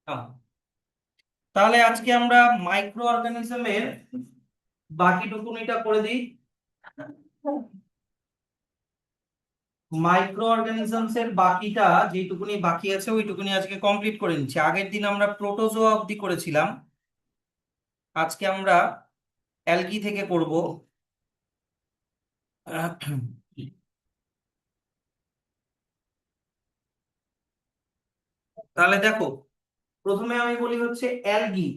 আহ, তাহলে আজকে আমরা মাইক্রো অর্গানিজমের বাকিটুকুনিটা করে দিই। মাইক্রো অর্গানিজমস এর বাকিটা যেটুকুনি বাকি আছে ওইটুকুনি আজকে কমপ্লিট করে নিচ্ছি। আগের দিন আমরা প্রোটোজোয়া অবধি করেছিলাম, আজকে আমরা অ্যালগি থেকে করব। তাহলে দেখো, প্রথমে আমি বলি হচ্ছে অ্যালগি।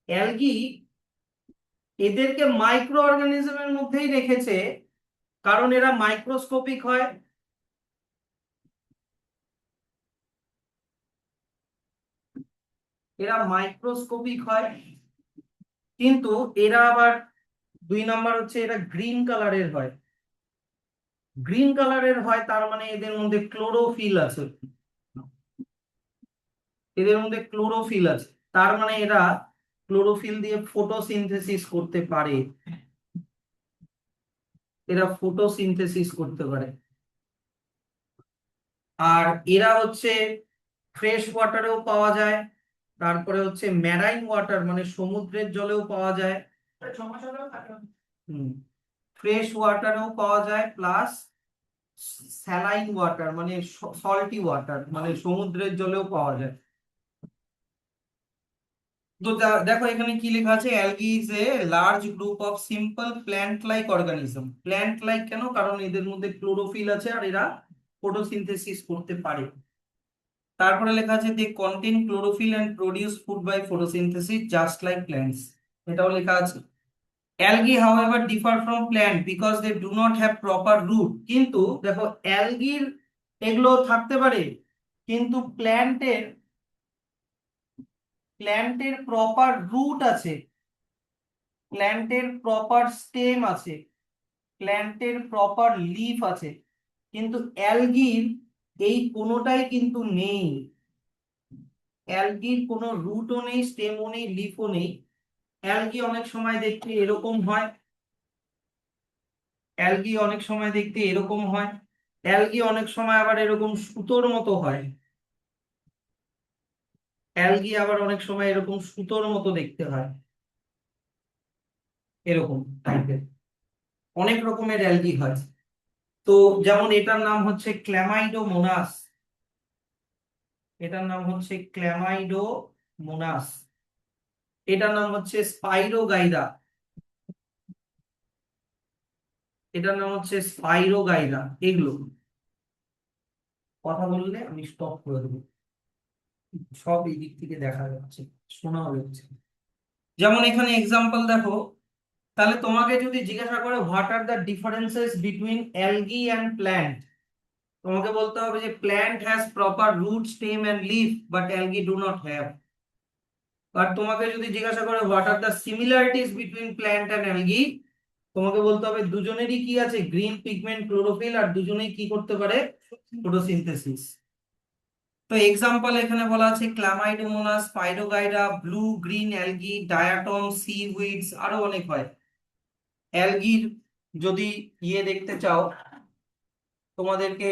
অ্যালগি এদেরকে মাইক্রো অর্গানিজমের মধ্যেই রেখেছে, কারণ এরা মাইক্রোস্কোপিক হয়। এরা মাইক্রোস্কোপিক হয়, কিন্তু এরা আবার দুই নাম্বার হচ্ছে এরা গ্রিন কালারের হয়। গ্রিন কালারের হয় তার মানে এদের মধ্যে ক্লোরোফিল আছে। এদের মধ্যে ক্লোরোফিল আছে, তার মানে এরা ক্লোরোফিল দিয়ে ফটোসিনথেসিস করতে পারে। এরা ফটোসিনথেসিস করতে পারে। আর এরা হচ্ছে ফ্রেশ ওয়াটারেও পাওয়া যায়, তারপরে হচ্ছে ম্যারাইন ওয়াটার মানে সমুদ্রের জলেও পাওয়া যায়। হুম, ফ্রেশ ওয়াটারেও পাওয়া যায়, প্লাস স্যালাইন ওয়াটার মানে সল্টি ওয়াটার মানে সমুদ্রের জলেও পাওয়া যায়। তো দেখো এখানে কি লেখা আছে, algae is a large group of simple plant like organism. Plant like কেন? কারণ এদের মধ্যে ক্লোরোফিল আছে আর এরা ফটোসিনথেসিস করতে পারে। তারপরে লেখা আছে they contain chlorophyll and produce food by photosynthesis just like plants. এটাও লেখা আছে। Algae however differ from plant because they do not have proper root. কিন্তু দেখো অ্যালগির এগুলো থাকতে পারে, কিন্তু প্ল্যান্টের প্রপার রুট আছে, প্ল্যান্টের প্রপার স্টেম আছে, প্ল্যান্টের প্রপার লিফ আছে। কিন্তু অ্যালগির এই কোনোটাই কিন্তু নেই। অ্যালগির কোনো রুটও নেই, স্টেমও নেই, লিফও নেই। অ্যালগি অনেক সময় দেখতে এরকম হয়, অ্যালগি অনেক সময় দেখতে এরকম হয়, অ্যালগি অনেক সময় আবার এরকম সুতোর মতো হয়। অ্যালগি আবার অনেক সময় এরকম সুতোর মতো দেখতে হয়, এরকম টাইপের অনেক রকমের অ্যালগি হয়। তো যেমন এটার নাম হচ্ছে ক্ল্যামাইডোমোনাস। এটার নাম হচ্ছে ক্ল্যামাইডোমোনাস। এটার নাম হচ্ছে স্পাইরোগাইরা। এটার নাম হচ্ছে স্পাইরোগাইরা। এগুলো কথা বললে আমি স্টপ করে দেবো, সব এই দিক থেকে দেখা যাচ্ছে, শোনাও যাচ্ছে। যেমন এখানে এক্সাম্পল দেখো, তাহলে তোমাকে যদি জিজ্ঞাসা করে what are the differences between algae and plant, তোমাকে বলতে হবে যে plant has proper root stem and leaf but algae do not have. আর তোমাকে যদি জিজ্ঞাসা করে what are the similarities between plant and algae, তোমাকে বলতে হবে দুজনেরই কি আছে, গ্রিন পিগমেন্ট ক্লোরোফিল, আর দুজনেই কি করতে পারে, ফটোসিনথেসিস। তো এক্সাম্পল এখানে বলা আছে chlamydomonas, spirogyra, blue green algae, diatom, sea weeds, আরো অনেক হয়। অ্যালগির যদি দেখতে চাও, তোমাদেরকে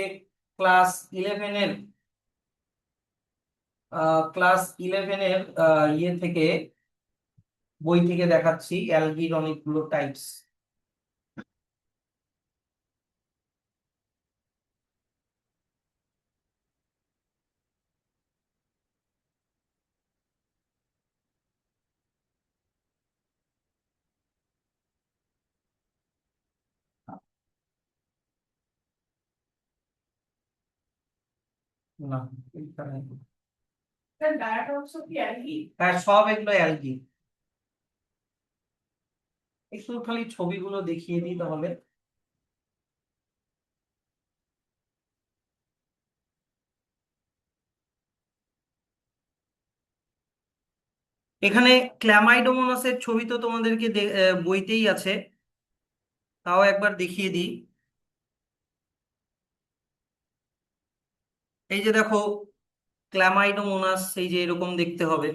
ক্লাস ইলেভেনের ক্লাস 11 থেকে বই থেকে দেখাচ্ছি অ্যালগির অনেকগুলো টাইপস। না, এইখানে হ্যাঁ, সব এগুলো অ্যালগি। একটু খালি ছবিগুলো দেখিয়ে দিই তাহলে। এখানে ক্ল্যামাইডোমোনাসের ছবি তো তোমাদেরকে বইতেই আছে, তাও একবার দেখিয়ে দিই। এই যে দেখো, ক্ল্যামাইডোমোনাস এই যে এরকম দেখতে হবে,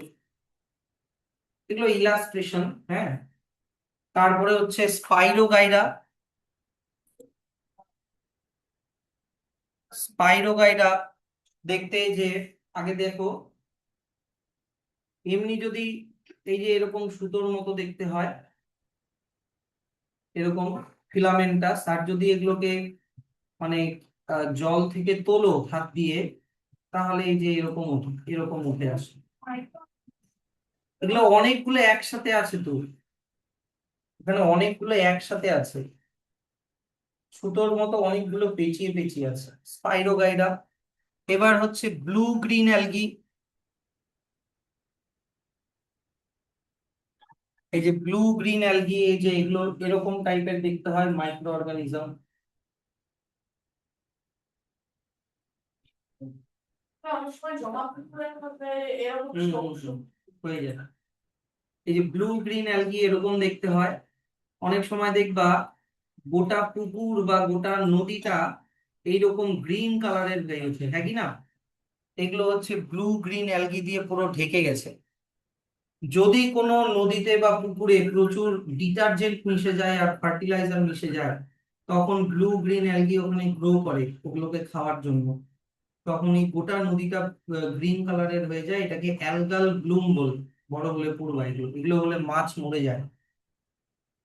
এগুলো ইলাস্ট্রেশন। হ্যাঁ, তারপরে হচ্ছে স্পাইরোগাইরা। স্পাইরোগাইরা দেখতে যে আগে দেখো, এমনি যদি এই যে এরকম সুতোর মতো দেখতে হয়, এরকম ফিলামেন্টাস, আর যদি এগুলোকে মানে জল থেকে তোলো হাত দিয়ে, তাহলে এই যে এরকম উঠে আসে। এগুলো অনেকগুলো একসাথে আছে তো, এখানে অনেকগুলো একসাথে আছে, সুতোর মতো অনেকগুলো পেঁচিয়ে পেঁচিয়ে আছে স্পাইরোগাইরা। এবার হচ্ছে ব্লু গ্রিন অ্যালগি। এই যে ব্লু গ্রিন অ্যালগি, এই যে এগুলো এরকম টাইপের দেখতে হয় মাইক্রো অর্গানিজম। অনেক সময় জমা করে মধ্যে এরকম হয়ে যায়। এই যে ব্লু গ্রিন অ্যালগি এরকম দেখতে হয়। অনেক সময় দেখবা গোটা পুকুর বা গোটা নদীটা এইরকম গ্রিন কালারের হয়ে ওঠে, হ্যাঁ কি না? এগুলো হচ্ছে ব্লু গ্রিন অ্যালগি দিয়ে পুরো ঢেকে গেছে। যদি কোনো নদীতে বা পুকুরে প্রচুর ডিটারজেন্ট মিশে যায় আর ফার্টিলাইজার মিশে যায়, তখন ব্লু গ্রিন অ্যালগি ওখানে গ্রো করে ওগুলোকে খাওয়ার জন্য। তখন এই গোটা নদীটা গ্রিন কালারের হয়ে যায়, এটাকে অ্যালগাল ব্লুম বলে। বড় হলে পড়বা এগুলো, এগুলো হলে মাছ মরে যায়।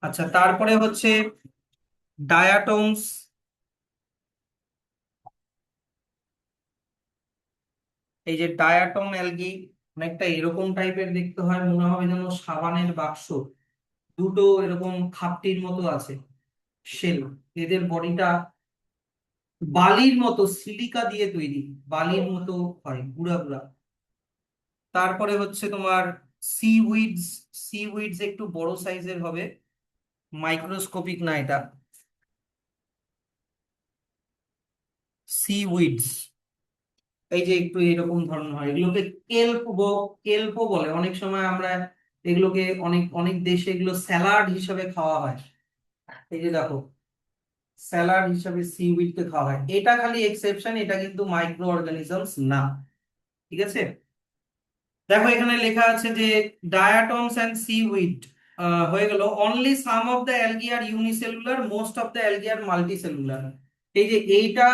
আচ্ছা, তারপরে হচ্ছে ডায়াটমস। এই যে ডায়াটম অ্যালগি অনেকটা এরকম টাইপের দেখতে হয়, মনে হবে যেন সাবানের বাক্স, দুটো এরকম খাপটির মতো আছে শেল। এদের বডিটা বালির মতো, সিলিকা দিয়ে তৈরি, বালির মতো হয়, গুড়া গুড়া। তারপরে হচ্ছে তোমার সিউইডস। সিউইডস একটু বড় সাইজের হবে, মাইক্রোস্কোপিক না এটা। সিউইডস এই যে একটু এরকম ধরনের হয়, এগুলোকে কেল্পো বলে। অনেক সময় আমরা এগুলোকে অনেক অনেক দেশে এগুলো স্যালাড হিসেবে খাওয়া হয়। এই যে দেখো, স্যালাড হিসেবে সিউইড কে খাওয়া হয়। এটা খালি এক্সেপশন, এটা কিন্তু মাইক্রো অর্গানিজমস না। ঠিক আছে, দেখো এখানে লেখা আছে যে ডায়াটমস এন্ড সিউইড হয়ে গেল। Only some of the algae are unicellular, most of the algae are multicellular. এই যে এইটা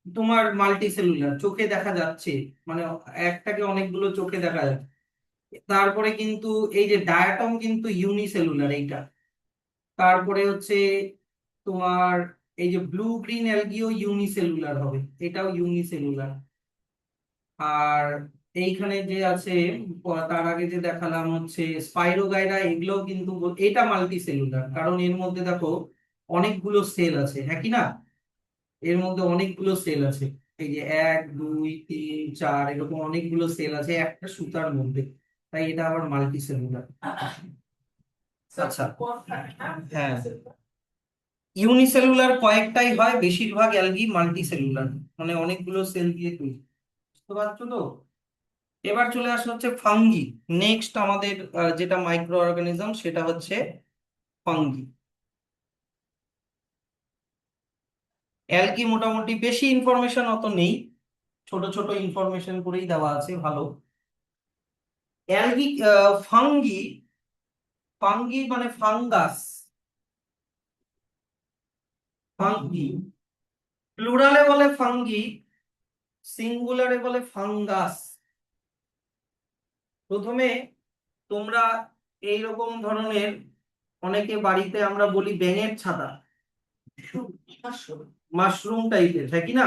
তোমার মাল্টিসেলুলার, চোখে দেখা যাচ্ছে, মানে একটাকে অনেকগুলো চোখে দেখা যাচ্ছে। তারপরে কিন্তু এই যে ডায়াটম কিন্তু ইউনিসেলুলার এইটা। তারপরে হচ্ছে তোমার এই যে ব্লু গ্রিন অ্যালগিও ইউনিসেলুলার হবে, এটাও ইউনিসেলুলার। আর এইখানে যে আছে তার আগে যে দেখালাম হচ্ছে স্পাইরোগাইরা, এগুলো কিন্তু এটা মাল্টি সেলুলার, কারণ এর মধ্যে দেখো অনেকগুলো সেল আছে, হ্যাঁ কি না? এর মধ্যে অনেকগুলো সেল আছে। এই যে 1 2 3 4 এরকম অনেকগুলো সেল আছে একটা সুতার মধ্যে, তাই এটা আবার মাল্টি সেলুলার। আচ্ছা, হ্যাঁ, ইউনিসেলুলার কয়েকটাই হয়, বেশিরভাগ অ্যালগি মাল্টি সেলুলার, মানে অনেকগুলো সেল দিয়ে তৈরি। বুঝতে পারছো তো? এবার চলে আসা হচ্ছে ফাঙ্গি। নেক্সট আমাদের যেটা মাইক্রো অর্গানিজম সেটা হচ্ছে ফাঙ্গি। অ্যালগি মোটামুটি বেশি ইনফরমেশন অত নেই, ছোট ছোট ইনফরমেশন করেই দেওয়া আছে, ভালো। অ্যালগি, ফাঙ্গি, ফাঙ্গি মানে ফাঙ্গাস। ফাঙ্গি প্লুরালে বলে ফাঙ্গি, সিঙ্গুলারে বলে ফাঙ্গাস। প্রথমে তোমরা এইরকম ধরনের, অনেকে বাড়িতে আমরা বলি ব্যাঙের ছাতা, মাশরুম টাইপের, হ্যাঁ কি না?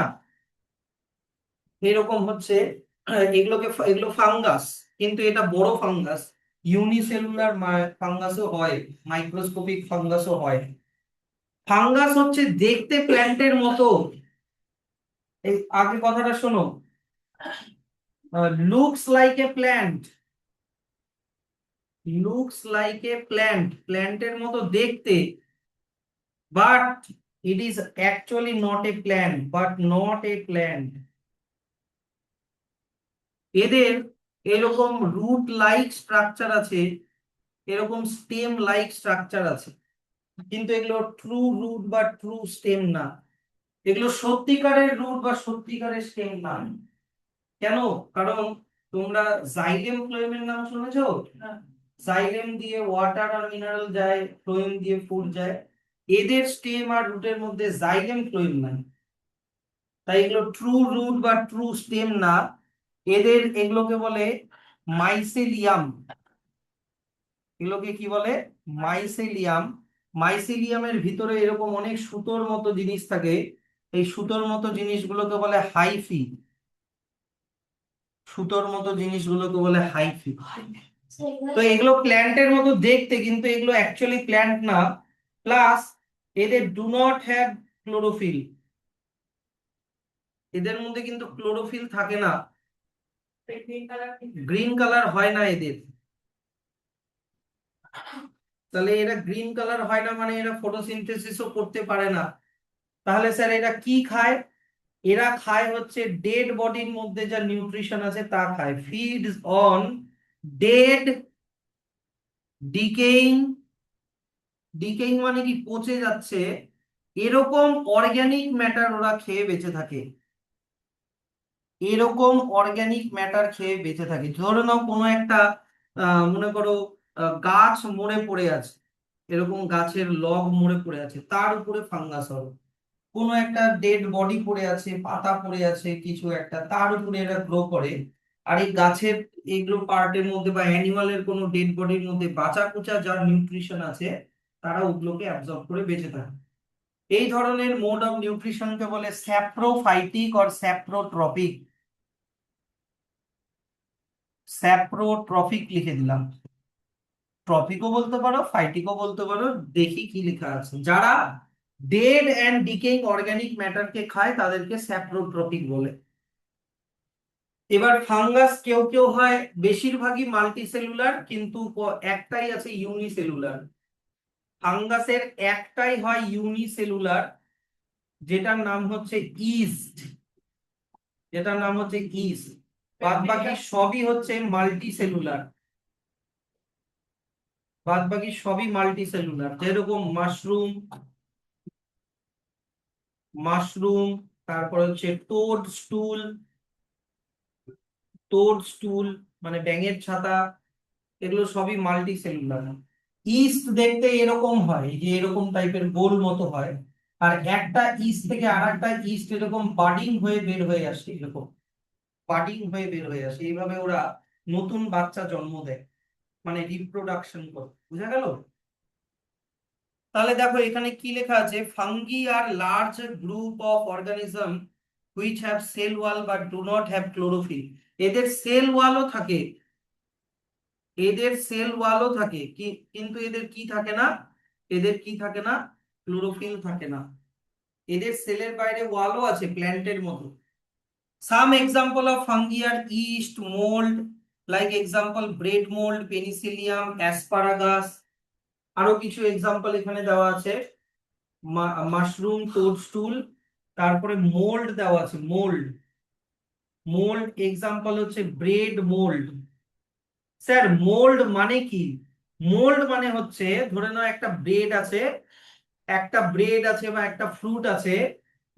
এরকম হচ্ছে এগুলো ফাঙ্গাস, কিন্তু এটা বড় ফাঙ্গাস। ইউনিসেলুলার ফাঙ্গাসও হয়, মাইক্রোস্কোপিক ফাঙ্গাসও হয়। ফাঙ্গাস হচ্ছে দেখতে প্ল্যান্টের মতো। এই আগে কথাটা শোনো, looks like a plant, looks like a plant, প্ল্যান্টের মতো দেখতে, but it is actually not a plant, but not a plant. এদের এরকম রুট লাইক স্ট্রাকচার আছে, এরকম স্টেম লাইক স্ট্রাকচার আছে, কিন্তু এগুলো ট্রু রুট বা ট্রু স্টেম না। এগুলো সত্যিকারের রুট বা সত্যিকারের স্টেম না। কেন? কারণ তোমরা জাইলেম ফ্লোয়েমের নাম শুনেছো? জাইলেম দিয়ে ওয়াটার আর মিনারেল যায়, ফ্লোয়েম দিয়ে ফুড যায়। এদের স্টেম আর রুটের মধ্যে জাইলেম ফ্লোয়েম নাই। তাই এগুলো ট্রু রুট বা ট্রু স্টেম না, এগুলোকে বলে মাইসেলিয়াম। এগুলোকে কি বলে? মাইসেলিয়াম। মাইসেলিয়ামের ভিতরে এরকম অনেক সুতোর মতো জিনিস থাকে, এই সুতোর মতো জিনিসগুলোকে বলে হাইফি। সুতোর মতো জিনিসগুলোকে বলে হাইফি। তো এগুলো প্ল্যান্টের মতো দেখতে, কিন্তু এগুলো অ্যাকচুয়ালি প্ল্যান্ট না। প্লাস এদের ডু নট হ্যাভ ক্লোরোফিল। এদের মধ্যে কিন্তু ক্লোরোফিল থাকে না, গ্রিন কালার হয় না এদের। তাহলে এরা গ্রিন কালার হয় না মানে এরা ফটোসিনথেসিসও করতে পারে না। তাহলে স্যার এরা কি খায়? এরা খায় হচ্ছে ডেড বডির মধ্যে যা নিউট্রিশন আছে তা খায়। Feeds on dead, decaying. Decaying মানে কি? পচে যাচ্ছে এরকম অর্গানিক ম্যাটার ওরা খেয়ে বেঁচে থাকে। এরকম অর্গানিক ম্যাটার খেয়ে বেঁচে থাকে। ধরে নাও কোনো একটা মনে করো গাছ মরে পড়ে আছে, এরকম গাছের লগ মরে পড়ে আছে, তার উপরে ফাঙ্গাস হবে। কোনো একটা ডেড বডি পড়ে আছে, পাতা পড়ে আছে কিছু একটা, তার উপরে এরা গ্রো করে। আর এই গাছের এগুলো পার্টের মধ্যে বা অ্যানিমালের কোনো ডেড বডির মধ্যে বাঁচা কুচা যার নিউট্রিশন আছে তারা ওগুলোকে অ্যাবজর্ব করে বেঁচে থাকে। এই ধরনের মোড অফ নিউট্রিশনকে বলে স্যাপ্রোফাইটিক অর স্যাপ্রোট্রপিক। স্যাপ্রোট্রফিক লিখে দিলাম। ট্রপিকও বলতে পারো, ফাইটিকও বলতে পারো। দেখি কি লেখা আছে। যারা ডেড অ্যান্ড ডিকেইং অর্গানিক ম্যাটারকে খায় তাদেরকে স্যাপ্রোট্রপিক বলে। এবার ফাঙ্গাস কেউ কেউ হয়, বেশিরভাগই মাল্টিসেলুলার, কিন্তু একটাই আছে ইউনিসেলুলার। ফাঙ্গাসের একটাই হয় ইউনিসেলুলার, যেটার নাম হচ্ছে ইস্ট। যেটার নাম হচ্ছে ইস্ট। বাদ বাকি সবই হচ্ছে মাল্টিসেলুলার। বাদ বাকি সবই মাল্টিসেলুলার, যেরকম মাশরুম। মাশরুম, তারপর হচ্ছে টোড স্টুল। টোড স্টুল মানে ব্যাঙের ছাতা। এগুলো সবই মাল্টি সেলুলার। ইস্ট দেখতে এরকম হয়, এই যে এরকম টাইপের গোল মতো হয়। আর একটা ইস্ট থেকে আর একটা ইস্ট এরকম বাডিং হয়ে বের হয়ে আসে, এরকম বাডিং হয়ে বের হয়ে আসে। এইভাবে ওরা নতুন বাচ্চা জন্ম দেয়, মানে রিপ্রোডাকশন করে। বুঝা গেল? তাহলে দেখো এখানে কি লেখা আছে। Fungi are large group of organism which have cell wall but do not have chlorophyll. এদের সেল ওয়ালও থাকে, এদের সেল ওয়ালও থাকে কি, কিন্তু এদের কি থাকে না? এদের কি থাকে না? ক্লোরোফিল থাকে না। এদের সেলের বাইরে ওয়ালও আছে প্ল্যান্টের মতো। Some example of fungi are yeast, mould, like example bread mould, penicillium, asparagus. আরো কিছু এক্সাম্পল এখানে দেওয়া আছে। মাশরুম, টোডস্টুল, তারপরে মোল্ড দেওয়া আছে। মোল্ড, মোল্ড এক্সাম্পল হচ্ছে ব্রেড মোল্ড। স্যার মোল্ড মানে কি? মোল্ড মানে হচ্ছে, ধরে নাও একটা ব্রেড আছে, একটা ব্রেড আছে বা একটা ফ্রুট আছে,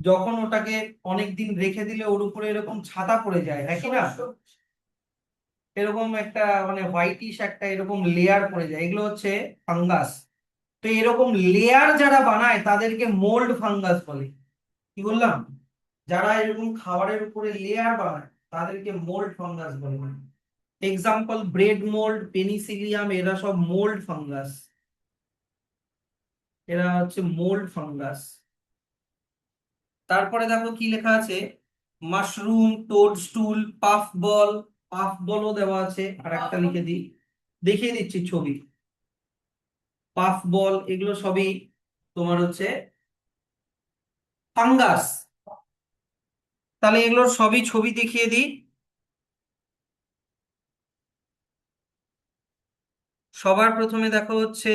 যখন ওটাকে অনেকদিন রেখে দিলে ওর উপরে এরকম ছাতা পড়ে যায়, হ্যাঁ কি না? এরকম একটা মানে হোয়াইটিশ একটা এরকম লেয়ার পড়ে যায়, এগুলো হচ্ছে ফাঙ্গাস। তো এরকম লেয়ার যারা বানায় তাদেরকে মোল্ড ফাঙ্গাস বলে। কি বললাম? যারা এরকম খাবারের উপরে লেয়ার বানায় তাদেরকে মোল্ড ফাঙ্গাস বলে। এক্সাম্পল ব্রেড মোল্ড, পেনিসিলিয়াম, এরা সব মোল্ড ফাঙ্গাস। এরা হচ্ছে মোল্ড ফাঙ্গাস। তারপরে দেখো কি লেখা আছে। মাশরুম, টোডস্টুল, পাফ বল। পাফ বলও দেওয়া আছে, আর একটা লিখে দিই, দেখিয়ে দিচ্ছি ছবি। পাফ বল এগুলো সবই তোমার হচ্ছে ফাঙ্গাস। তাহলে এগুলোর সবই ছবি দেখিয়ে দিই। সবার প্রথমে দেখো হচ্ছে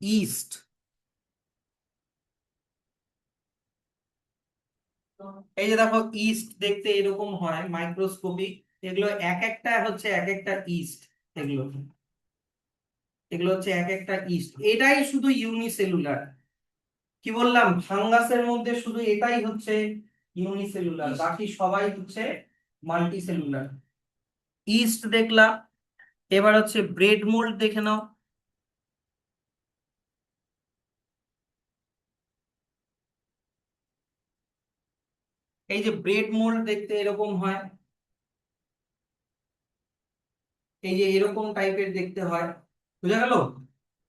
ইস্ট। এই যে দেখো ইস্ট দেখতে এরকম হয় মাইক্রোস্কোপিক। এগুলো এক একটা হচ্ছে এক একটা ইস্ট। এগুলো এগুলো হচ্ছে এক একটা ইস্ট। এটাই শুধু ইউনিসেলুলার। কি বললাম? ফাঙ্গাসের মধ্যে শুধু এটাই হচ্ছে ইউনিসেলুলার, বাকি সবাই হচ্ছে মাল্টিসেলুলার। ইস্ট দেখলাম, এবার হচ্ছে ব্রেড মোল্ড দেখে নাও। এই যে ব্রেড মোল্ড দেখতে এরকম হয়, এই যে এরকম টাইপের দেখতে হয়, বুঝা গেল?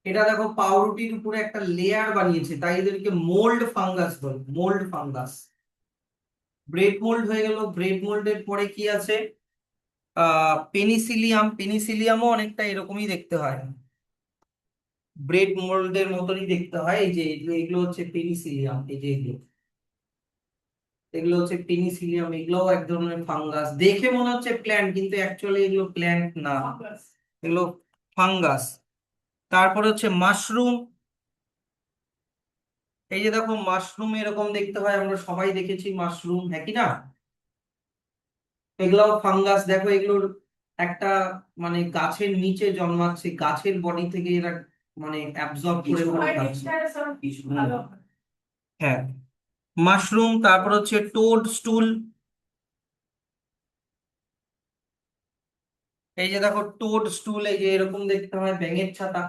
এটা দেখো পাউরুটির উপরে একটা লেয়ার বানিয়েছে, তাই এদেরকে মোল্ড ফাঙ্গাস বলে, মোল্ড ফাঙ্গাস। ব্রেড মোল্ড হয়ে গেল। ব্রেড মোল্ডের পরে কি আছে? পেনিসিলিয়াম। পেনিসিলিয়ামও অনেকটা এরকমই দেখতে হয়, ব্রেড মোল্ডের মতনই দেখতে হয়। এই যে এগুলো এগুলো হচ্ছে পেনিসিলিয়াম। এই যে এগুলো এগুলো হচ্ছে পেনিসিলিয়াম, এগুলোও এক ধরনের ফাঙ্গাস। দেখে মনে হচ্ছে প্ল্যান্ট, কিন্তু অ্যাকচুয়ালি এগুলো প্ল্যান্ট না, ফাঙ্গাস। এগুলো ফাঙ্গাস। তারপরে হচ্ছে মাশরুম। এই যে দেখো মাশরুম এরকম দেখতে হয়, আমরা সবাই দেখেছি মাশরুম, হ্যাঁ কি না? এগুলাও ফাঙ্গাস। দেখো এগুলোর একটা মানে গাছের নিচে জন্মাচ্ছে, গাছের বডি থেকে এরা মানে অ্যাবজর্ব করে ওখানে থাকছে। ভালো। হ্যাঁ, মাশরুম। তারপর হচ্ছে টোড স্টুল। এই যে দেখো টোড স্টুল, এই যে এরকম দেখতে হয়, ব্যাঙের ছাতা,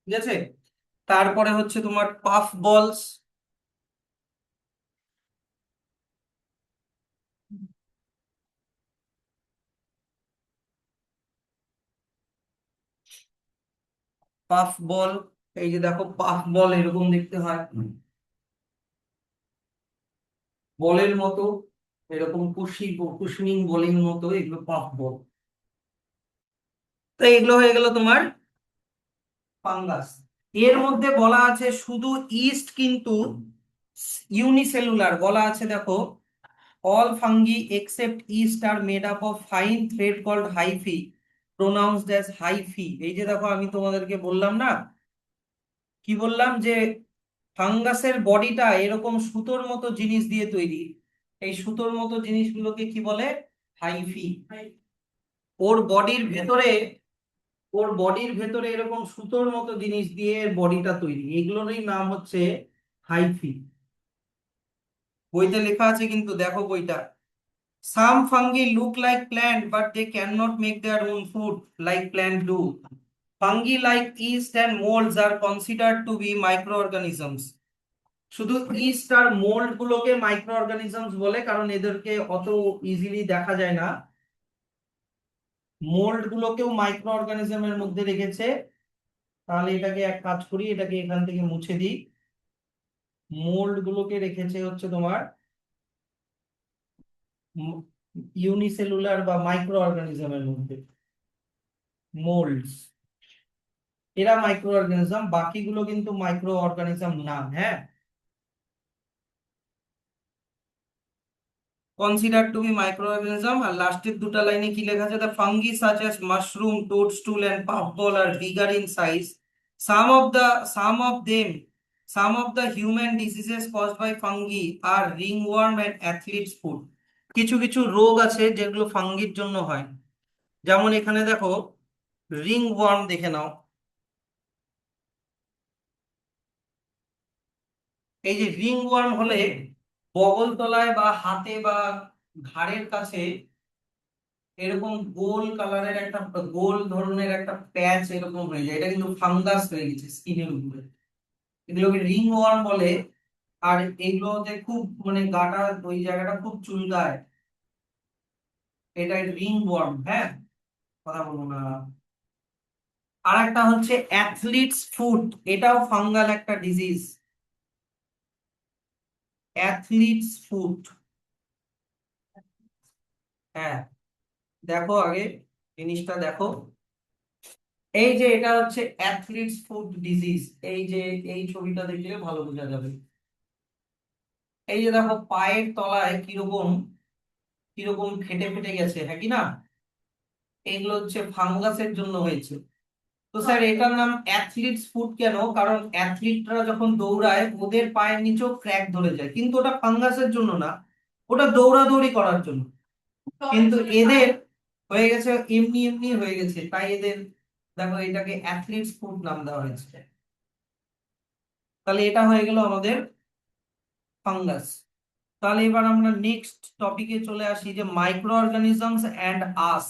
ঠিক আছে? তারপরে হচ্ছে তোমার পাফ বলস। পাফ বল, এই যে দেখো পাফ বল এরকম দেখতে হয়, বলের মতো, এরকম কুশনিং বলের মতো, এগুলো পাফ বল। তো এগুলো হয়ে গেল তোমার ফাঙ্গাস। এর মধ্যে বলা আছে শুধু ইস্ট কিন্তু ইউনিসেলুলার বলা আছে, দেখো all fungi except yeast are made up of fine thread called hyphae pronounced as hyphae। এই যে দেখো আমি তোমাদেরকে বললাম না, কি বললাম, যে ফাঙ্গাসের বডিটা এরকম সুতোর মতো জিনিস দিয়ে তৈরি, এই সুতোর মতো জিনিসগুলোকে কি বলে? হাইফি। ওর বডির ভেতরে ওর বডির ভেতরে এরকম সুতোর মতো জিনিস দিয়ে বডিটা তৈরি, এগুলোরই নাম হচ্ছে হাইফি। বইতে লেখা আছে কিন্তু, দেখো বইটা। Some fungi look like plant, but they cannot make their own food like plant do. Fungi like yeast and molds are considered to be microorganisms. শুধু ইস্ট আর মোল্ড গুলোকে মাইক্রো অর্গানিজমস বলে, কারণ এদেরকে অত ইজিলি দেখা যায় না। মোল্ড গুলোকেও মাইক্রো অর্গানিজমের মধ্যে রেখেছে। তাহলে এটাকে এক কাজ করি, এটাকে এখান থেকে মুছে দিই। মোল্ড গুলোকে রেখেছে হচ্ছে তোমার ইউনিসেলুলার বা মাইক্রো অর্গানিজমের মধ্যে, মোল্ডস। এরা মাইক্রো অর্গানিজম, বাকিগুলো কিন্তু মাইক্রো অর্গানিজম না। হ্যাঁ, কনসিডার টু বি মাইক্রোঅর্গানিজম। আর লাস্টের দুটো লাইনে কি লেখা আছে? The fungi such as mushroom, toadstool and puffball are bigger in size. some of the some of the human diseases caused by fungi are ringworm and athlete's foot। কিছু কিছু রোগ আছে যেগুলো ফাঙ্গির জন্য হয়, যেমন এখানে দেখো রিংওয়ার্ম, দেখে নাও। এই যে রিংওয়ার্ম হলে বগল তলায় বা হাতে বা ঘাড়ের কাছে এরকম গোল কালারের একটা, গোল ধরনের একটা প্যাচ এরকম হয়ে যায়, এটা কিন্তু ফাঙ্গাস হয়ে গেছে স্কিনের উপরে, এগুলোকে রিং ওয়ার্ম বলে। আর এগুলোতে খুব মানে গাটা, ওই জায়গাটা খুব চুলকায়, এটা রিং ওয়ার্ম। হ্যাঁ, কথা বলবো না। আর একটা হচ্ছে অ্যাথলিটস ফুট, এটাও ফাঙ্গাল একটা ডিজিজ, অ্যাথলিটস ফুট। হ্যাঁ, দেখো আগে জিনিসটা দেখো। এই যে এটা হচ্ছে অ্যাথলিটস ফুট ডিজিজ, এই যে এই ছবিটা দেখলে ভালো বোঝা যাবে। এই যে দেখো পায়ের তলায় কিরকম কিরকম ফেটে ফেটে গেছে, হ্যাঁ কি না? এগুলো হচ্ছে ফাঙ্গাসের জন্য হয়েছে। তো স্যার এটার নাম অ্যাথলিটস ফুট কেন? কারণ অ্যাথলিটরা যখন দৌড়ায় ওদের পায়ের নিচেও ক্র্যাক ধরে যায়, কিন্তু ওটা ফাঙ্গাসের জন্য না, ওটা দৌড়াদৌড়ি করার জন্য। কিন্তু এদের হয়ে গেছে এমনি এমনি হয়ে গেছে, তাই এদের দেখো এটাকে অ্যাথলিটস ফুট নাম দেওয়া হয়েছে। তাহলে এটা হয়ে গেল আমাদের ফাঙ্গাস। তাহলে এবার আমরা নেক্সট টপিকে চলে আসি, যে মাইক্রো অর্গানিজমস অ্যান্ড আস।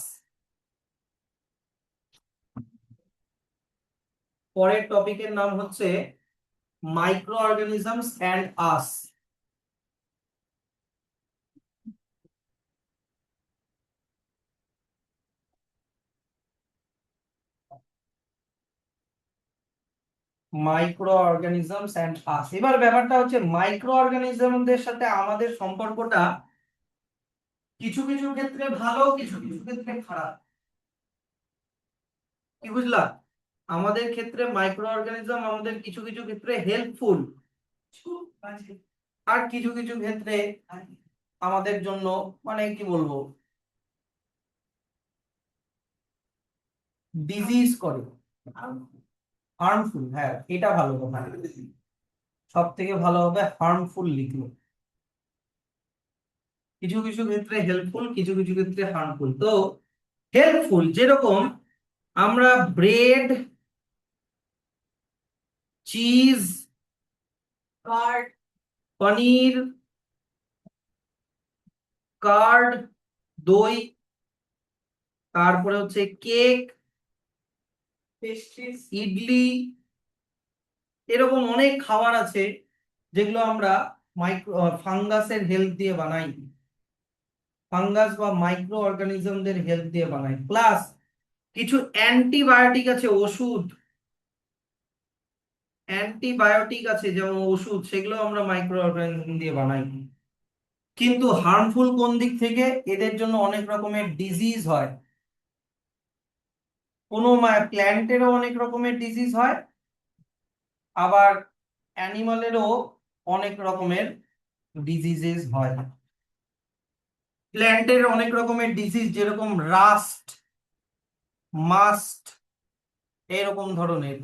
পরের টপিকের নাম হচ্ছে microorganisms and us. Microorganisms and us. এবার ব্যাপারটা হচ্ছে মাইক্রো অর্গানিজমদের সাথে আমাদের সম্পর্কটা কিছু কিছু ক্ষেত্রে ভালো, কিছু কিছু ক্ষেত্রে খারাপ। কি বুঝলা? আমাদের ক্ষেত্রে মাইক্রো অর্গানিজম আমাদের কিছু কিছু ক্ষেত্রে হেল্পফুল, আর কিছু কিছু ক্ষেত্রে আমাদের জন্য মানে কি বলবো, ডিজিজ করে, হার্মফুল। হ্যাঁ, এটা ভালো কথা, সব থেকে ভালো হবে হার্মফুল লিখলো। কিছু কিছু ক্ষেত্রে হেল্পফুল, কিছু কিছু ক্ষেত্রে হার্মফুল। তো হেল্পফুল যেরকম আমরা ব্রেড, চিজ, কার্ড, পনির, কার্ড, দই, তারপরে হচ্ছে কেক, পেস্ট্রিজ, ইডলি, এরকম অনেক খাবার আছে যেগুলো আমরা মাইক্রো ফাঙ্গাসের হেল্প দিয়ে বানাই, ফাঙ্গাস বা মাইক্রো অর্গানিজমদের হেল্প দিয়ে বানাই। প্লাস কিছু অ্যান্টিবায়োটিক আছে, ওষুধ, অ্যান্টিবায়োটিক আছে যেমন ওষুধ, সেগুলো আমরা মাইক্রো অর্গানিজম দিয়ে বানাই। কিন্তু হার্মফুল কোন দিক থেকে? এদের জন্য অনেক রকমের ডিজিজ হয়। কোনো প্ল্যান্টেরও অনেক রকমের ডিজিজ হয়, আবার অ্যানিমালেরও অনেক রকমের ডিজিজেস হয়। প্ল্যান্টের অনেক রকমের ডিজিজ যেরকম রাস্ট, মাস্ট, এরকম ধরনের,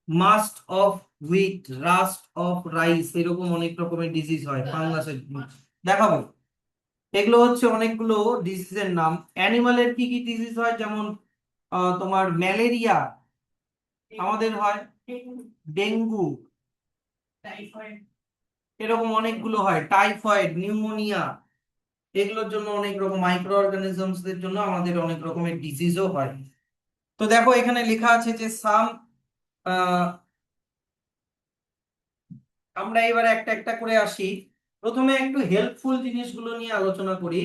must of wheat, rust of rice, এরকম অনেক রকমের ডিজিজ হয় ফাঙ্গাসের। দেখাবো, এগুলো হচ্ছে অনেকগুলো ডিজিজের নাম। অ্যানিমালের কি কি ডিজিজ হয়, যেমন তোমার ম্যালেরিয়া আমাদের হয়, ডেঙ্গু, টাইফয়েড, এরকম অনেকগুলো হয়, টাইফয়েড, নিউমোনিয়া, এগুলোর জন্য অনেক রকম মাইক্রো অর্গানিজমস দের জন্য আমাদের অনেক রকমের ডিজিজও হয়। তো দেখো এখানে লেখা আছে যে সাম, আমরা এবারে একটা একটা করে আসি। প্রথমে একটু হেল্পফুল জিনিসগুলো নিয়ে আলোচনা করি।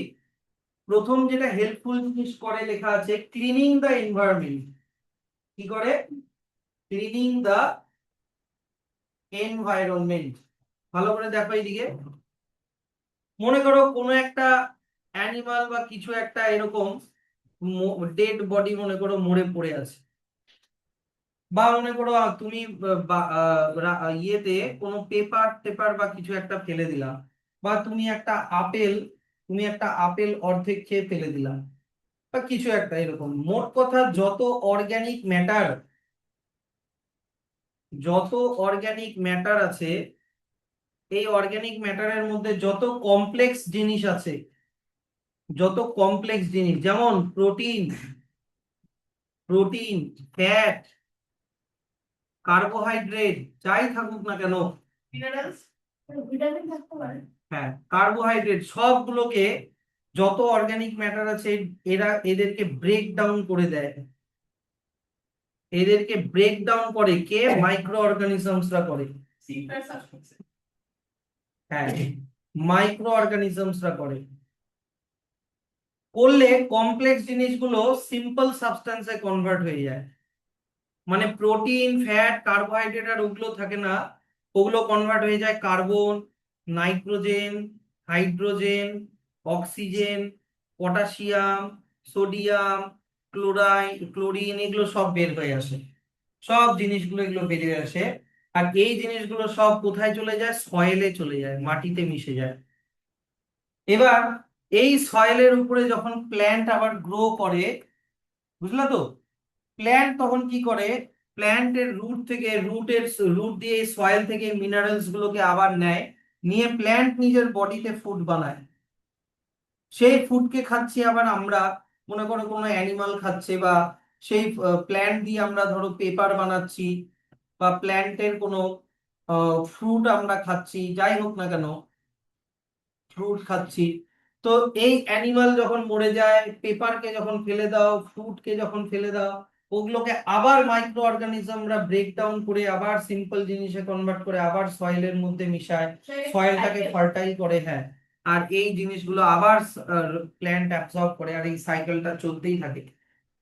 প্রথম যেটা হেল্পফুল জিনিস করে লেখা আছে ক্লিনিং দ্য এনভায়রনমেন্ট। কি করে? Cleaning the environment. ভালো করে দেখো এইদিকে। মনে করো কোনো একটা অ্যানিমাল বা কিছু একটা এরকম ডেড বডি মনে করো মরে পড়ে আছে, বা মনে করো তুমি ইয়েতে কোনো পেপার টেপার বা কিছু একটা ফেলে দিলাম, বা তুমি একটা আপেল অর্ধেক খেয়ে ফেলে দিলাম, বা কিছু একটা এরকম। মোট কথা যত অর্গানিক ম্যাটার আছে, এই অর্গানিক ম্যাটারের মধ্যে যত কমপ্লেক্স জিনিস যেমন প্রোটিন, ফ্যাট, কার্বোহাইড্রেট, যাই থাকুক না কেন, মিনারেলস, ভিটামিন থাকতে পারে। হ্যাঁ কার্বোহাইড্রেট, সবগুলোকে, যত অর্গানিক ম্যাটার আছে এদেরকে ব্রেক ডাউন করে দেয়। এদেরকে ব্রেক ডাউন করে কে? মাইক্রো অর্গানিজমসরা করে। সিক্রেট সাবস্টেন্স, হ্যাঁ, মাইক্রো অর্গানিজমসরা করে। করলে কমপ্লেক্স জিনিসগুলো সিম্পল সাবস্টেন্সে কনভার্ট হয়ে যায়। মানে প্রোটিন, ফ্যাট, কার্বোহাইড্রেট আর ওগুলো থাকে না, ওগুলো কনভার্ট হয়ে যায় carbon, nitrogen, hydrogen, oxygen, potassium, sodium, chlorine, এগুলো সব বের হয়ে আসে। সব জিনিসগুলো এগুলো বেরিয়ে আসে। আর এই জিনিসগুলো সব কোথায় চলে যায়? সয়েলে চলে যায়, মাটিতে মিশে যায়। এবার এই সয়েলের উপরে যখন প্ল্যান্ট আবার গ্রো করে, বুঝলা তো, প্ল্যান্ট তখন কি করে? প্ল্যান্টের রুট দিয়ে সয়েল থেকে মিনারেলস গুলোকে আবার নেয়, নিয়ে প্ল্যান্ট নিজের বডিতে ফুড বানায়। সেই ফুডকে খাচ্ছি আবার আমরা, মনে করো কোনো অ্যানিমাল খাচ্ছে, বা সেই প্ল্যান্ট দিয়ে আমরা ধরো পেপার বানাচ্ছি, বা প্ল্যান্টের কোনো ফ্রুট আমরা খাচ্ছি, যাই হোক না কেন ফ্রুট খাচ্ছি। তো এই অ্যানিমাল যখন মরে যায়, পেপারকে যখন ফেলে দাও, ফ্রুটকে যখন ফেলে দাও, ওগুলোকে আবার মাইক্রো অর্গানিজমরা ব্রেক ডাউন করে আবার সিম্পল জিনিসে কনভার্ট করে আবার সয়েলের মধ্যে মিশায়, সয়েলটাকে ফার্টাইল করে। হ্যাঁ, আর এই জিনিসগুলো আবার প্ল্যান্ট অ্যাবসর্ব করে, আর এই সাইকেলটা চলতেই থাকে।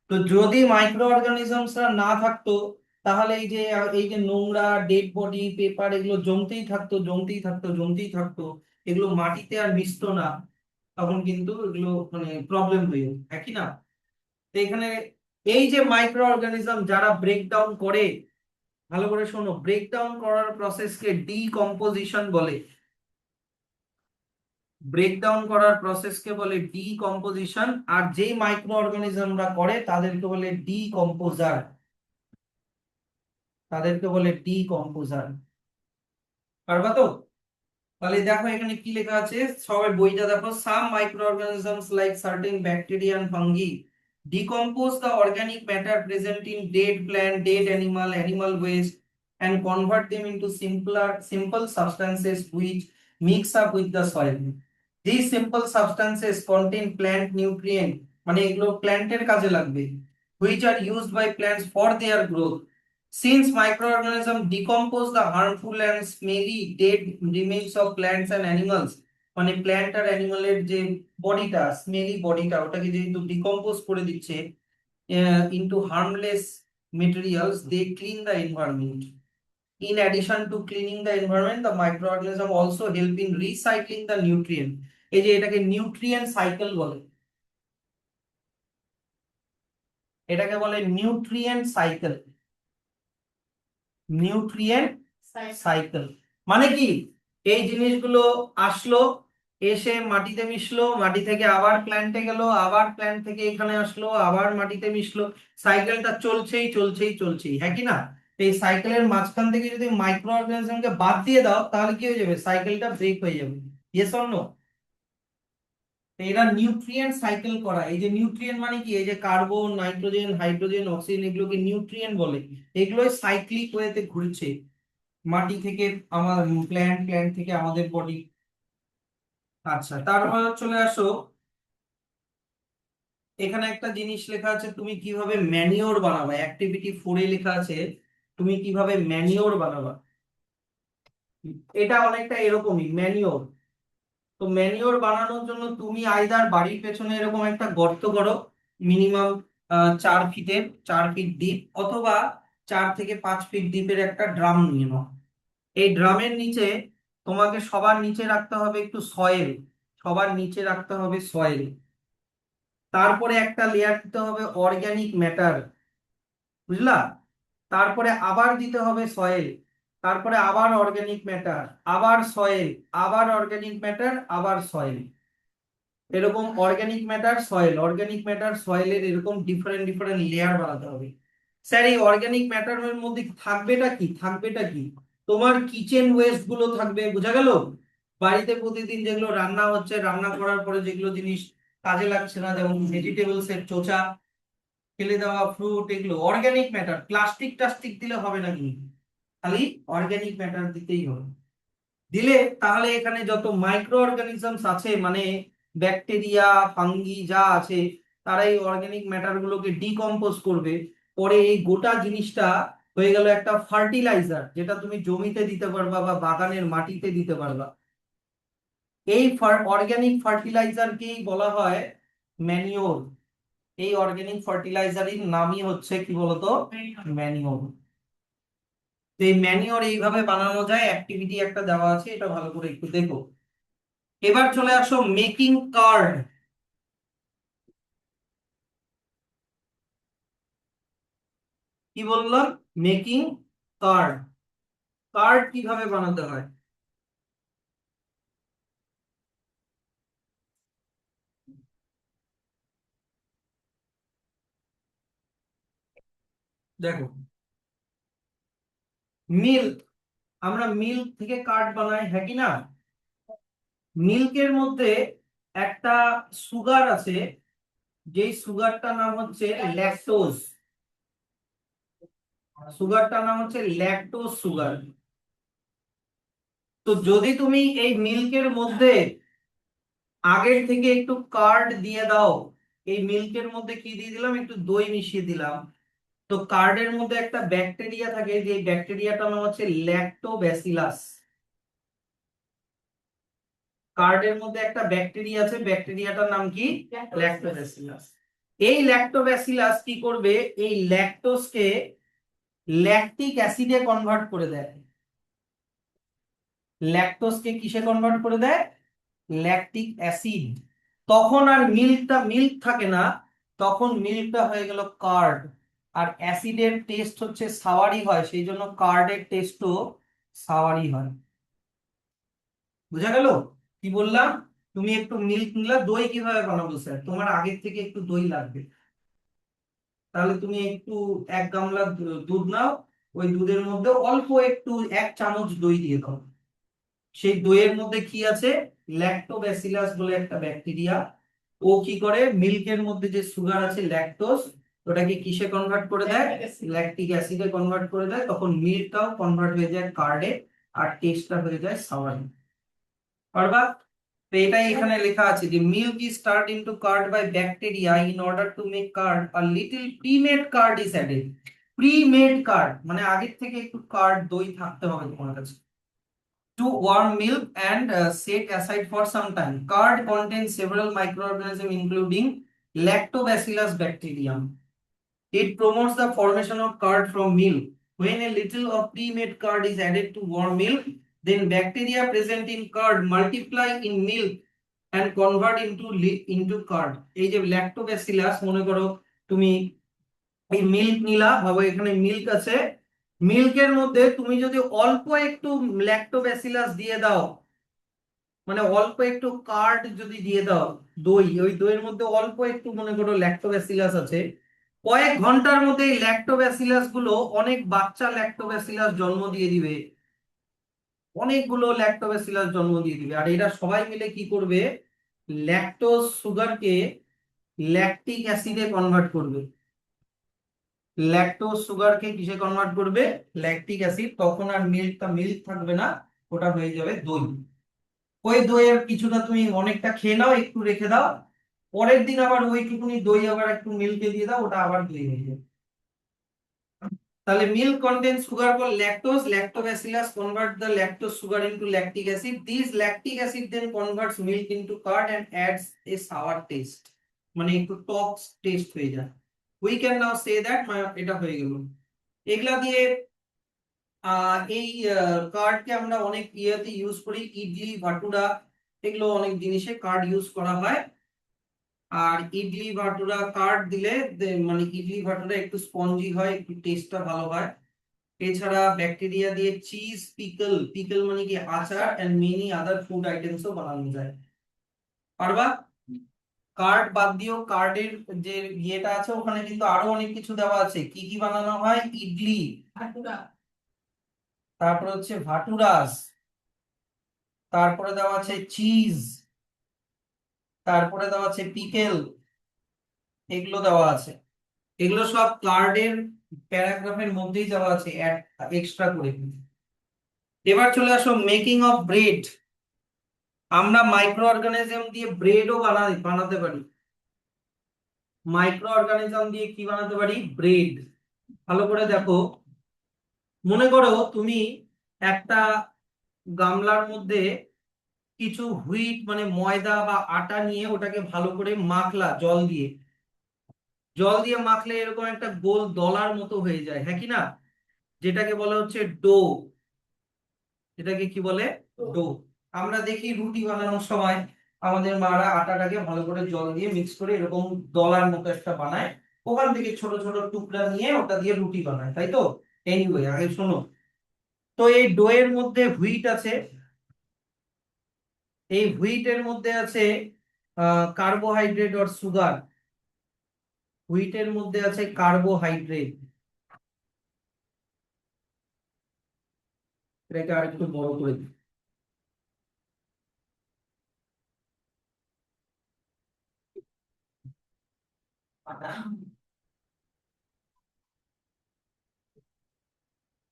তো যদি মাইক্রো অর্গানিজমসরা না থাকতো, তাহলে এই যে নোংরা ডেড বডি পেপার এগুলো জমতেই থাকতো জমতেই থাকতো জমতেই থাকতো, এগুলো মাটিতে আর মিশতো না, তখন কিন্তু এগুলো মানে প্রবলেম হয়ে যেত, একই না? তো এখানে এই যে মাইক্রো অর্গানিজম যারা ব্রেকডাউন করে, ভালো করে শোনো, ব্রেকডাউন করার প্রসেসকে ডিকম্পোজিশন বলে। ব্রেকডাউন করার প্রসেসকে বলে ডিকম্পোজিশন, আর যেই মাইক্রো অর্গানিজমরা করে তাদেরকে বলে ডিকম্পোজার, তাদেরকে বলে ডিকম্পোজার। পারবা তো? তাহলে দেখো এখানে কি লেখা আছে, সবাই বইটা দেখো। Some microorganisms like certain bacteria and fungi decompose the organic matter present in dead plant, dead animal, animal waste and convert them into simple substances which mix up with the soil. These simple substances contain plant nutrient, মানে এগুলো প্ল্যান্টের কাজে লাগবে, which are used by plants for their growth. Since microorganisms decompose the harmful and smelly dead remains of plants and animals, মানে plant আর অ্যানিমালের যে বডিটা, smelly বডিটা, ওটাকে যেহেতু ডিকম্পোজ করে দিচ্ছে into harmless materials, they clean the environment. In addition to cleaning the environment, the microorganism also help in recycling the nutrient. এই যে এটাকে নিউট্রিয়েন্ট সাইকেল বলে, এটাকে বলে নিউট্রিয়েন্ট সাইকেল। নিউট্রিয়েন্ট সাইকেল মানে কি, এই জিনিসগুলো আসলো, এসে মাটিতে মিশলো, মাটি থেকে আবার প্ল্যান্টে গেল, আবার প্ল্যান্ট থেকে এখানে আসলো, আবার মাটিতে মিশলো, সাইকেলটা চলছেই চলছেই চলছেই, হ্যাঁ কি না? এই সাইকেলের মাঝখান থেকে যদি মাইক্রো অর্গানিজমকে বাদ দিয়ে দাও তাহলে কি হয়ে যাবে, সাইকেলটা ব্রেক হয়ে যাবে। Yes or no? এরা নিউট্রিয়েন্ট সাইকেল করা, এই যে নিউট্রিয়েন্ট মানে কি, এই যে কার্বন, নাইট্রোজেন, হাইড্রোজেন, অক্সিজেন, এগুলোকে নিউট্রিয়েন্ট বলে। এগুলোই সাইক্লিক ওয়েতে ঘুরছে, মাটি থেকে আমার প্ল্যান্ট, প্ল্যান্ট থেকে আমাদের বডি। আচ্ছা, তারপর চলে আসো, এখানে একটা জিনিস লেখা আছে, তুমি কিভাবে ম্যানিওর বানাবা, অ্যাক্টিভিটি 4 লেখা আছে তুমি কিভাবে ম্যানিওর বানাবা। এটা অনেকটা এরকমই ম্যানিওর। তো ম্যানিওর বানানোর জন্য তুমি আইদার বাড়ির পেছনে এরকম একটা গর্ত করো, মিনিমাম 4 ফিটের, 4 ফিট ডিপ, অথবা 4 থেকে 5 ফিট ডিপের একটা ড্রাম নিয়ে নাও। এই ড্রামের নিচে তোমাকে সবার নিচে রাখতে হবে একটু সয়েল, সবার নিচে রাখতে হবে সয়েল। তারপরে একটা লেয়ার দিতে হবে অর্গানিক ম্যাটার, বুঝলা? তারপরে আবার দিতে হবে সয়েল, তারপরে আবার অর্গানিক ম্যাটার, আবার সয়েল, আবার অর্গানিক ম্যাটার, আবার সয়েল। এরকম organic matter soil, organic matter সয়েলের এরকম ডিফারেন্ট ডিফারেন্ট লেয়ার বানাতে হবে। স্যার এই অর্গানিক ম্যাটারের মধ্যে থাকবেটা কি, থাকবেটা কি? তোমার কিচেন ওয়েস্ট গুলো থাকবে, বোঝা গেল? বাড়িতে প্রতিদিন যেগুলো রান্না হচ্ছে, রান্না করার পরে যেগুলো জিনিস কাজে লাগছে না, যেমন ভেজিটেবলস এর চোচা, ফেলে দেওয়া ফ্রুট, এগুলো অর্গানিক ম্যাটার। প্লাস্টিক টাস্টিক দিলে হবে না, কিন্তু খালি অর্গানিক ম্যাটার দিতেই হবে। দিলে তাহলে এখানে যত মাইক্রো অর্গানিজমস আছে, মানে ব্যাকটেরিয়া, ফাঙ্গি যা আছে, তারা এই অর্গানিক ম্যাটার গুলোকে ডিকম্পোজ করবে। পরে এই গোটা জিনিসটা হয়ে গেল একটা ফার্টিলাইজার, যেটা তুমি জমিতে দিতে পারবা বা বাগানের মাটিতে দিতে পারবা। এই অর্গানিক ফার্টিলাইজারকেই বলা হয় ম্যানিওর। এই অর্গানিক ফার্টিলাইজারের নামই হচ্ছে কি বলতো, ম্যানিওর। তো এই ম্যানিওর এইভাবে বানানো যায়, অ্যাক্টিভিটি একটা দেওয়া আছে, এটা ভালো করে একটু দেখো। এবার চলে আসো মেকিং কার্ড। কি বললাম? Making card. কার্ড কিভাবে বানাতে হয় দেখো। মিল্ক, আমরা মিল্ক থেকে কার্ড বানাই, হ্যাঁ কি না? মিল্কের মধ্যে একটা সুগার আছে, যেই সুগারটার নাম হচ্ছে ল্যাকটোজ। সুগারটার নাম হচ্ছে ল্যাকটোজ সুগার। তো যদি তুমি এই মিল্কের মধ্যে আগের থেকে একটু কার্ড দিয়ে দাও, এই মিল্কের মধ্যে কি দিয়ে দিলাম, একটু দই মিশিয়ে দিলাম, তো কার্ডের মধ্যে একটা ব্যাকটেরিয়া থাকে, যে ব্যাকটেরিয়াটার নাম হচ্ছে ল্যাক্টোব্যাসিলাস। কার্ডের মধ্যে একটা ব্যাকটেরিয়া আছে, ব্যাকটেরিয়াটার নাম কি? ল্যাক্টোব্যাসিলাস। এই ল্যাক্টোব্যাসিলাস কি করবে, এই ল্যাকটোজকে, ল্যাকটিক অ্যাসিডে কনভার্ট করে দেয়, ল্যাকটোজকে কিসে কনভার্ট করে দেয়, ল্যাকটিক অ্যাসিড। তখন আর মিল্ক থাকে না, তখন মিল্কটা হয়ে গেল কার্ড। আর অ্যাসিডের টেস্ট হচ্ছে সাওয়ারই হয়, সেই জন্য কার্ডের টেস্টও সাওয়ারই হয়। বোঝা গেল কি বললাম? তুমি একটু মিল্ক নিলা, দই কিভাবে বানাবো স্যার? তোমার আগের থেকে একটু দই লাগবে, তাহলে তুমি একটু 1 গামলা দুধ নাও, ওই দুধের মধ্যে অল্প একটু 1 চামচ দই দিয়ে দাও। সেই দইয়ের মধ্যে কি আছে, ল্যাক্টোব্যাসিলাস বলে একটা ব্যাকটেরিয়া। ও কি করে, মিল্কের মধ্যে যে সুগার আছে ল্যাকটোজ, ওটাকে কিসে কনভার্ট করে দেয়, ল্যাকটিক অ্যাসিডে কনভার্ট করে দেয়। তখন মিল্কটাও কনভার্ট হয়ে যায় কার্ডে, আর টেস্টটা হয়ে যায় সাওয়ার। পারবা? তো এটাই এখানে লেখা আছে যে milk is turned into curd by bacteria in order to make curd, a little premade curd is added. Premade curd মানে আগের থেকে একটু কার্ড দই থাকতে হবে তোমার কাছে। To warm milk and set aside for some time. Curd contains several microorganisms including Lactobacillus bacterium. It promotes the formation of curd from milk. When a little of pre-made curd is added to warm milk, then bacteria present in curd multiply in milk and convert into curd. এই যে Lactobacillus, মনে করো তুমি এই milk নিলা, ভাবো এখানে milk আছে, মিল্কের মধ্যে তুমি যদি অল্প একটু ল্যাক্টোব্যাসিলাস দিয়ে দাও, মানে অল্প একটু কার্ড যদি দিয়ে দাও, দই, ওই দইয়ের মধ্যে অল্প একটু মনে করো ল্যাক্টোব্যাসিলাস আছে, কয়েক ঘন্টার মধ্যে এই ল্যাক্টোব্যাসিলাস গুলো অনেক বাচ্চা ল্যাক্টোব্যাসিলাস জন্ম দিয়ে দিবে, অনেকগুলো ল্যাক্টোব্যাসিলাস জন্ম দিয়ে দিবে। আর এরা সবাই মিলে কি করবে, ল্যাকটোজ সুগারকে ল্যাকটিক অ্যাসিডে কনভার্ট করবে, ল্যাকটোজ সুগারকে কিসে কনভার্ট করবে, ল্যাকটিক অ্যাসিড। তখন আর মিল্ক থাকবে না, ওটা হয়ে যাবে দই। ওই দইয়ের কিছুটা তুমি অনেকটা খেয়ে নাও, একটু রেখে দাও, পরের দিন আবার ওইটুকুনি দই আবার একটু মিল্কে দিয়ে দাও, ওটা আবার দই হয়ে যাবে। তাহলে milk contains sugar call lactose, lactobacillus convert the lactose sugar into lactic acid, this lactic acid then converts milk into curd and adds a sour taste, মানে একটু টক টেস্ট হয়ে যায়। We can now say that, এটা হয়ে গেল। এগুলা দিয়ে এই কার্ডকে আমরা অনেক ইয়েতে ইউজ করি, ইডলি ভাটুরা এগুলো অনেক জিনিসে কার্ড ইউজ করা হয়। আর ইডলি ভাটুরা কার্ড দিলে মানে ইডলি ভাটুরা একটু স্পঞ্জি হয়, একটু টেস্টটা ভালো হয়। এছাড়া ব্যাকটেরিয়া দিয়ে চিজ পিকল, পিকল মানে কি আচার, এন্ড মেনি আদার ফুড আইটেমসও বানানো যায়। পারবা? কার্ড বাদ দিও, কার্ডের যে ইয়েটা আছে ওখানে কিন্তু আরো অনেক কিছু দেওয়া আছে। কি কি বানানো হয়, ইডলি, তারপরে হচ্ছে ভাটুরাস, তারপরে দেওয়া আছে চিজ, তারপরে দেওয়া আছে পিকেল, এগুলো দেওয়া আছে। এগুলো সব কার্ডের প্যারাগ্রাফের মধ্যেই দেওয়া আছে এক্সট্রা করে। এবার চলে আসো মেকিং অফ ব্রেড। আমরা মাইক্রো অর্গানিজম দিয়ে ব্রেডও বানাতে পারি। মাইক্রো অর্গানিজম দিয়ে কি বানাতে পারি, ব্রেড। ভালো করে দেখো, মনে করো তুমি একটা গামলার মধ্যে কিছু হুইট মানে ময়দা বা আটা নিয়ে ওটাকে ভালো করে মাখলা জল দিয়ে, জল দিয়ে মাখলে এরকম একটা গোল দলার মতো হয়ে যায়, হ্যাঁ কি না? যেটাকে বলা হচ্ছে ডো, এটাকে কি বলে, ডো। আমরা দেখি রুটি বানানোর সময় আমাদের মারা আটাটাকে ভালো করে জল দিয়ে মিক্স করে এরকম দলার মতো একটা বানায়, ওখান থেকে ছোট ছোট টুকরা নিয়ে ওটা দিয়ে রুটি বানায়, তাই তো? এনিওয়ে আগে শোনো, তো এই ডো এর মধ্যে হুইট আছে, এই হুইটের মধ্যে আছে কার্বোহাইড্রেট অর সুগার, হুইটের মধ্যে আছে কার্বোহাইড্রেট। এটাকে আর একটু বড় করে দিই।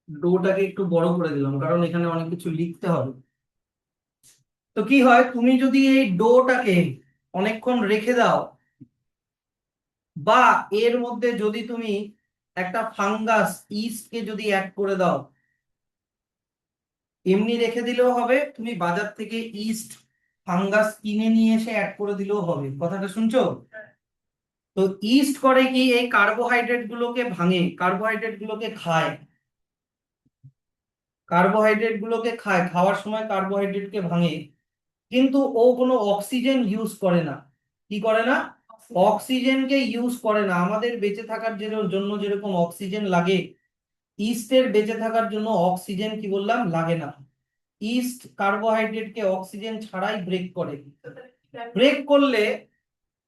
ডোটাকে একটু বড় করে দিলাম কারণ এখানে অনেক কিছু লিখতে হবে। তো কি হয়, তুমি যদি এই ডোটাকে অনেকক্ষণ রেখে দাও, বা এর মধ্যে যদি তুমি একটা ফাঙ্গাস ইস্টকে যদি অ্যাড করে দাও, এমনি রেখে দিলেও হবে, তুমি বাজার থেকে ইস্ট ফাঙ্গাস কিনে নিয়ে এসে অ্যাড করে দিলেও হবে। কথাটা শুনছো? তো ইস্ট করে কি, এই কার্বোহাইড্রেট গুলোকে ভাঙে, কার্বোহাইড্রেট গুলোকে খায়, কার্বোহাইড্রেট গুলোকে খায়, খাওয়ার সময় কার্বোহাইড্রেটকে ভাঙে, কিন্তু ও কোনো অক্সিজেন ইউজ করে না। কি করে না? অক্সিজেনকে ইউজ করে না। আমাদের বেঁচে থাকার জন্য যেরকম অক্সিজেন লাগে, ইস্টের বেঁচে থাকার জন্য অক্সিজেন কি বললাম লাগে না। ইস্ট কার্বোহাইড্রেটকে অক্সিজেন ছাড়াই ব্রেক করে। ব্রেক করলে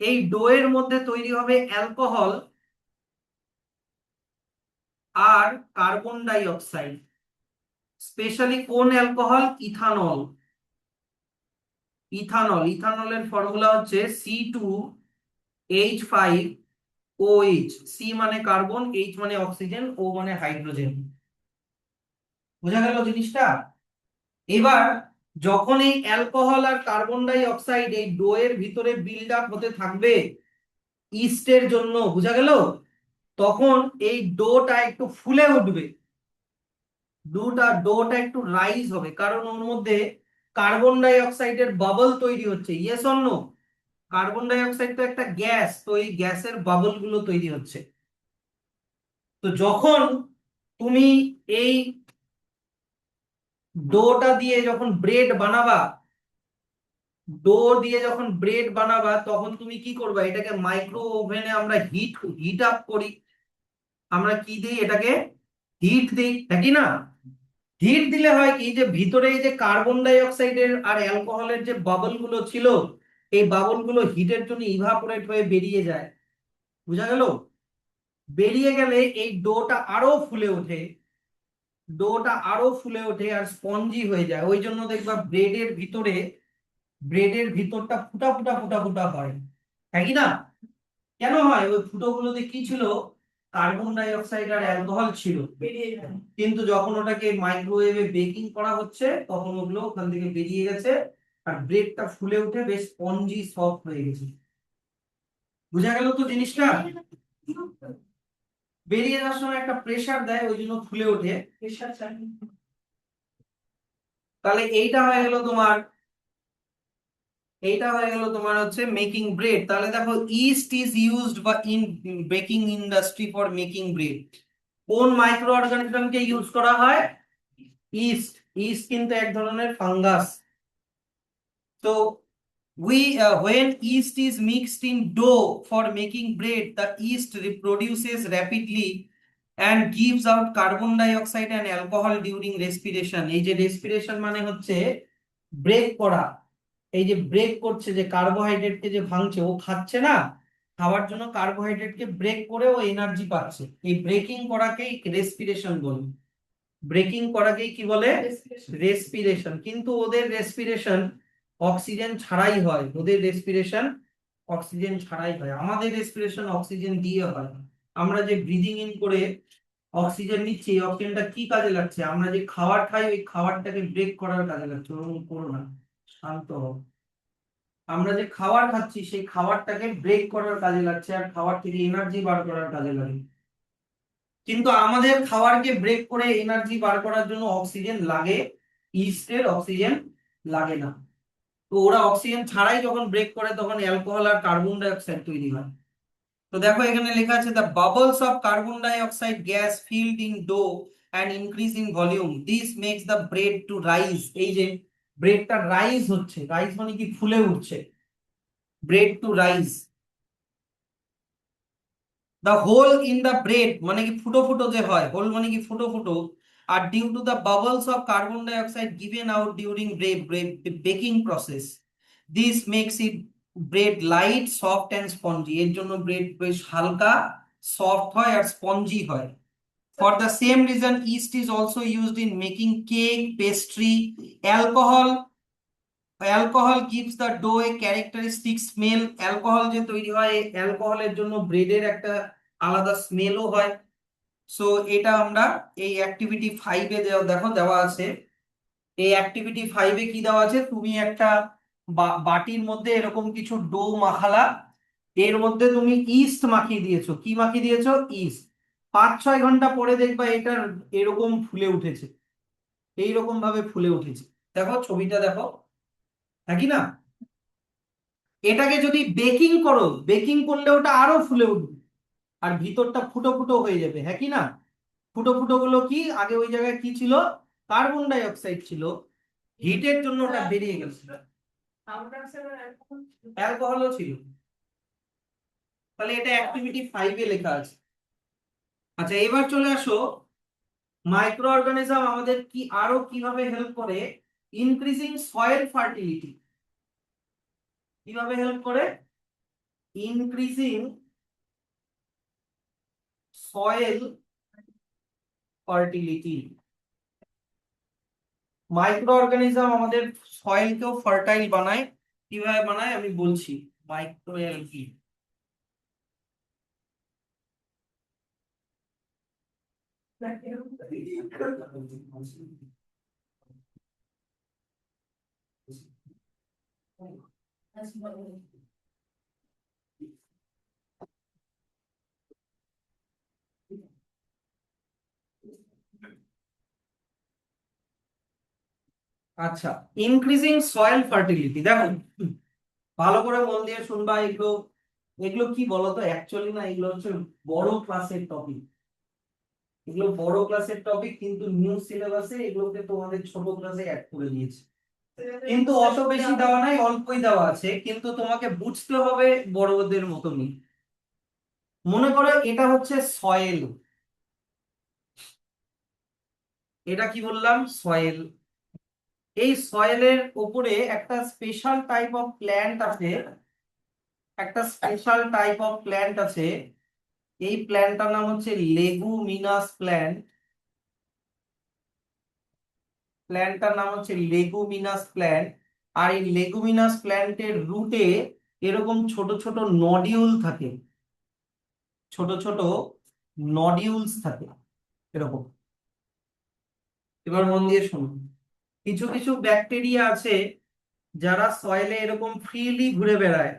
এই ডোয়ের মধ্যে তৈরি হবে অ্যালকোহল আর কার্বন ডাই অক্সাইড। স্পেশালি কোন অ্যালকোহল? ইথানল। ইথানলের ফর্মুলা হচ্ছে C2H5OH। সি মানে কার্বন, এইচ মানে অক্সিজেন, ও মানে হাইড্রোজেন। বোঝা গেল জিনিসটা? এবার যখন এই অ্যালকোহল আর কার্বন ডাই অক্সাইড এই ডোয়ের ভিতরে বিল্ড আপ হতে থাকবে ইস্টের জন্য, বোঝা গেল, তখন এই ডোটা একটু ফুলে উঠবে। ডোটা একটু রাইজ হবে, কারণ ওর মধ্যে কার্বন ডাই অক্সাইডের বাবল তৈরি হচ্ছে। Yes or no? Carbon dioxide তো একটা গ্যাস, তো এই গ্যাসের বাবল গুলো তৈরি হচ্ছে। তো যখন তুমি এই ডোটা দিয়ে যখন ব্রেড বানাবা, ডো দিয়ে যখন ব্রেড বানাবা, তখন তুমি কি করবা? এটাকে মাইক্রো ওভেনে আমরা হিট আপ করি। আমরা কি দিই? এটাকে হিট দিই, নাকি না? হিট দিলে হয় কি, যে ভিতরে এই যে কার্বন ডাই অক্সাইডের আর অ্যালকোহলের যে বাবল গুলো ছিল, এই বাবল গুলো হিটের জন্য ইভাপোরেট হয়ে বেরিয়ে যায়। বুঝা গেল? বেরিয়ে গেলে এই ডোটা আরো ফুলে ওঠে। আর স্পঞ্জি হয়ে যায়। ওই জন্য দেখবা ব্রেডের ভিতরটা ফুটা ফুটা ফুটা ফুটা হয়, তাই কি না? কেন হয়? ওই ফুটোগুলোতে কি ছিল? কার্বন ডাই অক্সাইড আর অ্যালকোহল ছিল। বেরিয়ে যায়। কিন্তু যখন ওটাকে মাইক্রোওয়েভে বেকিং করা হচ্ছে, তখন ওগুলো ওখান থেকে বেরিয়ে গেছে, আর ব্রেডটা ফুলে উঠে বেশ স্পঞ্জি সফট হয়ে গেছে। বুঝা গেল তো জিনিসটা? বেরিয়ে যাওয়ার সময় একটা প্রেসার দেয়, ওই জন্য ফুলে ওঠে। প্রেশার চাই। তাহলে এইটা হয়ে গেল তোমার হচ্ছে মেকিং ব্রেড। তাহলে দেখো, ইস্ট ইজ ইউজড বা in baking industry for making bread. কোন মাইক্রো অর্গানিজমকে ইউজ করা হয়? ইস্ট। ইস্ট কিন্তু এক ধরনের ফাঙ্গাস। তো when yeast is mixed in dough for making bread, the yeast reproduces rapidly and gives out carbon dioxide and alcohol during respiration. এই যে respiration মানে হচ্ছে ব্রেক করা। এই যে ব্রেক করছে, যে কার্বোহাইড্রেটকে যে ভাঙছে, ও খাচ্ছে না, খাওয়ার জন্য কার্বোহাইড্রেটকে ব্রেক করে ও এনার্জি পাচ্ছে। এই ব্রেকিং করাকেই রেসপিরেশন বলে। ব্রেকিং করাকেই কি বলে? রেসপিরেশন। কিন্তু ওদের রেসপিরেশন অক্সিজেন ছাড়াই হয়। আমাদের রেসপিরেশন অক্সিজেন দিয়ে হয়। আমরা যে ব্রিদিং ইন করে অক্সিজেন নিচ্ছি, এই অক্সিজেনটা কি কাজে লাগছে? আমরা যে খাবার খাই, ওই খাবারটাকে ব্রেক করার কাজে লাগছে। ওরকম করো না, শান্ত হও। আমরা যে খাবার খাচ্ছি, সেই খাবারটাকে ব্রেক করার কাজে লাগছে, আর খাবার থেকে এনার্জি বার করার কাজে লাগে। কিন্তু আমাদের খাবারকে ব্রেক করে এনার্জি বার করার জন্য অক্সিজেন লাগে, ইস্টের অক্সিজেন লাগে না। তো ওরা অক্সিজেন ছাড়াই যখন ব্রেক করে, তখন অ্যালকোহল আর কার্বন ডাই অক্সাইড তৈরি হয়। তো দেখো, এখানে লেখা আছে, the bubbles of carbon dioxide gas filled in dough and increase in volume, this makes the bread to rise. এই যে ব্রেডটা রাইজ হচ্ছে, রাইজ মানে কি? ফুলে উঠছে। Bread to rise. The hole in the bread মানে কি? ফুটো ফুটো যে হয়, হোল মানে কি? ফুটো ফুটো। আর due to the bubbles of carbon dioxide given out during baking process, this makes it bread light, soft and spongy. এর জন্য ব্রেড বেশ হালকা, সফট হয় আর স্পঞ্জি হয়। For the same reason yeast is also used in making cake, pastry. Alcohol alcohol gives the dough a characteristic smell. Alcohol যে তৈরি হয়, অ্যালকোহলের জন্য ব্রেডের একটা আলাদা স্মেলও হয়। সো এটা আমরা এই অ্যাক্টিভিটি 5-এ দেখো দেওয়া আছে। এই অ্যাক্টিভিটি 5-এ কি দেওয়া আছে? তুমি একটা বাটির মধ্যে এরকম কিছু ডো মাখালা, এর মধ্যে তুমি ইস্ট মাখিয়ে দিয়েছো। কি মাখিয়ে দিয়েছো? ইস্ট। 5-6 ঘন্টা পরে দেখবা এটা এরকম ফুলে উঠেছে, এইরকম ভাবে ফুলে উঠেছে। দেখো ছবিটা দেখো, নাকি না? এটাকে যদি বেকিং করো, বেকিং করলে ওটা আরো ফুলে উঠবে, আর ভিতরটা ফুটো ফুটো হয়ে যাবে, হ্যাঁ কি না? ফুটো ফুটো গুলো কি, আগে ওই জায়গায় কি ছিল? কার্বন ডাই অক্সাইড ছিল, হিটের জন্য ওটা বেরিয়ে গেছিল। অ্যালকোহলও ছিল। তাহলে এটা অ্যাক্টিভিটি 5 এ লেখা আছে। আচ্ছা, এবার চলে আসো, মাইক্রো অর্গানিজম আমাদের কি আরো কিভাবে হেল্প করে? Increasing soil fertility. কিভাবে হেল্প করে? Increasing soil fertility. Micro organism আমাদের সয়েলকেও ফার্টাইল বানায়। কিভাবে বানায় আমি বলছি। Micro algae. আচ্ছা, ইনক্রিজিং সয়েল ফার্টিলিটি, দেখো ভালো করে মন দিয়ে শুনবা। এগুলো এগুলো কি বলতো, অ্যাকচুয়ালি না এগুলো হচ্ছে বড় ক্লাসের টপিক। এগুলো বড় ক্লাসের টপিক, কিন্তু নিউ সিলেবাসে এগুলোকে তোমাদের ছোট ক্লাসে অ্যাড করে দিয়েছে। কিন্তু অত বেশি দেওয়া নাই, অল্পই দেওয়া আছে, কিন্তু তোমাকে বুঝতে হবে বড়দের মতনই। মনে করো এটা হচ্ছে সয়েল। এটা কি বললাম? সয়েল। এই সয়েলের উপরে একটা স্পেশাল টাইপ অফ প্ল্যান্ট আছে। একটা স্পেশাল টাইপ অফ প্ল্যান্ট আছে। এই প্ল্যান্টটার নাম হচ্ছে লেগুমিনাস প্ল্যান্ট। প্ল্যান্টটার নাম হচ্ছে লেগুমিনাস প্ল্যান্ট। আর এই লেগুমিনাস প্ল্যান্টের রুটে এরকম ছোট ছোট নডিউল থাকে। ছোট ছোট নডিউলস থাকে এরকম। এবার মন দিয়ে শুনুন। কিছু কিছু ব্যাকটেরিয়া আছে যারা সয়েলে এরকম ফ্রিলি ঘুরে বেড়ায়।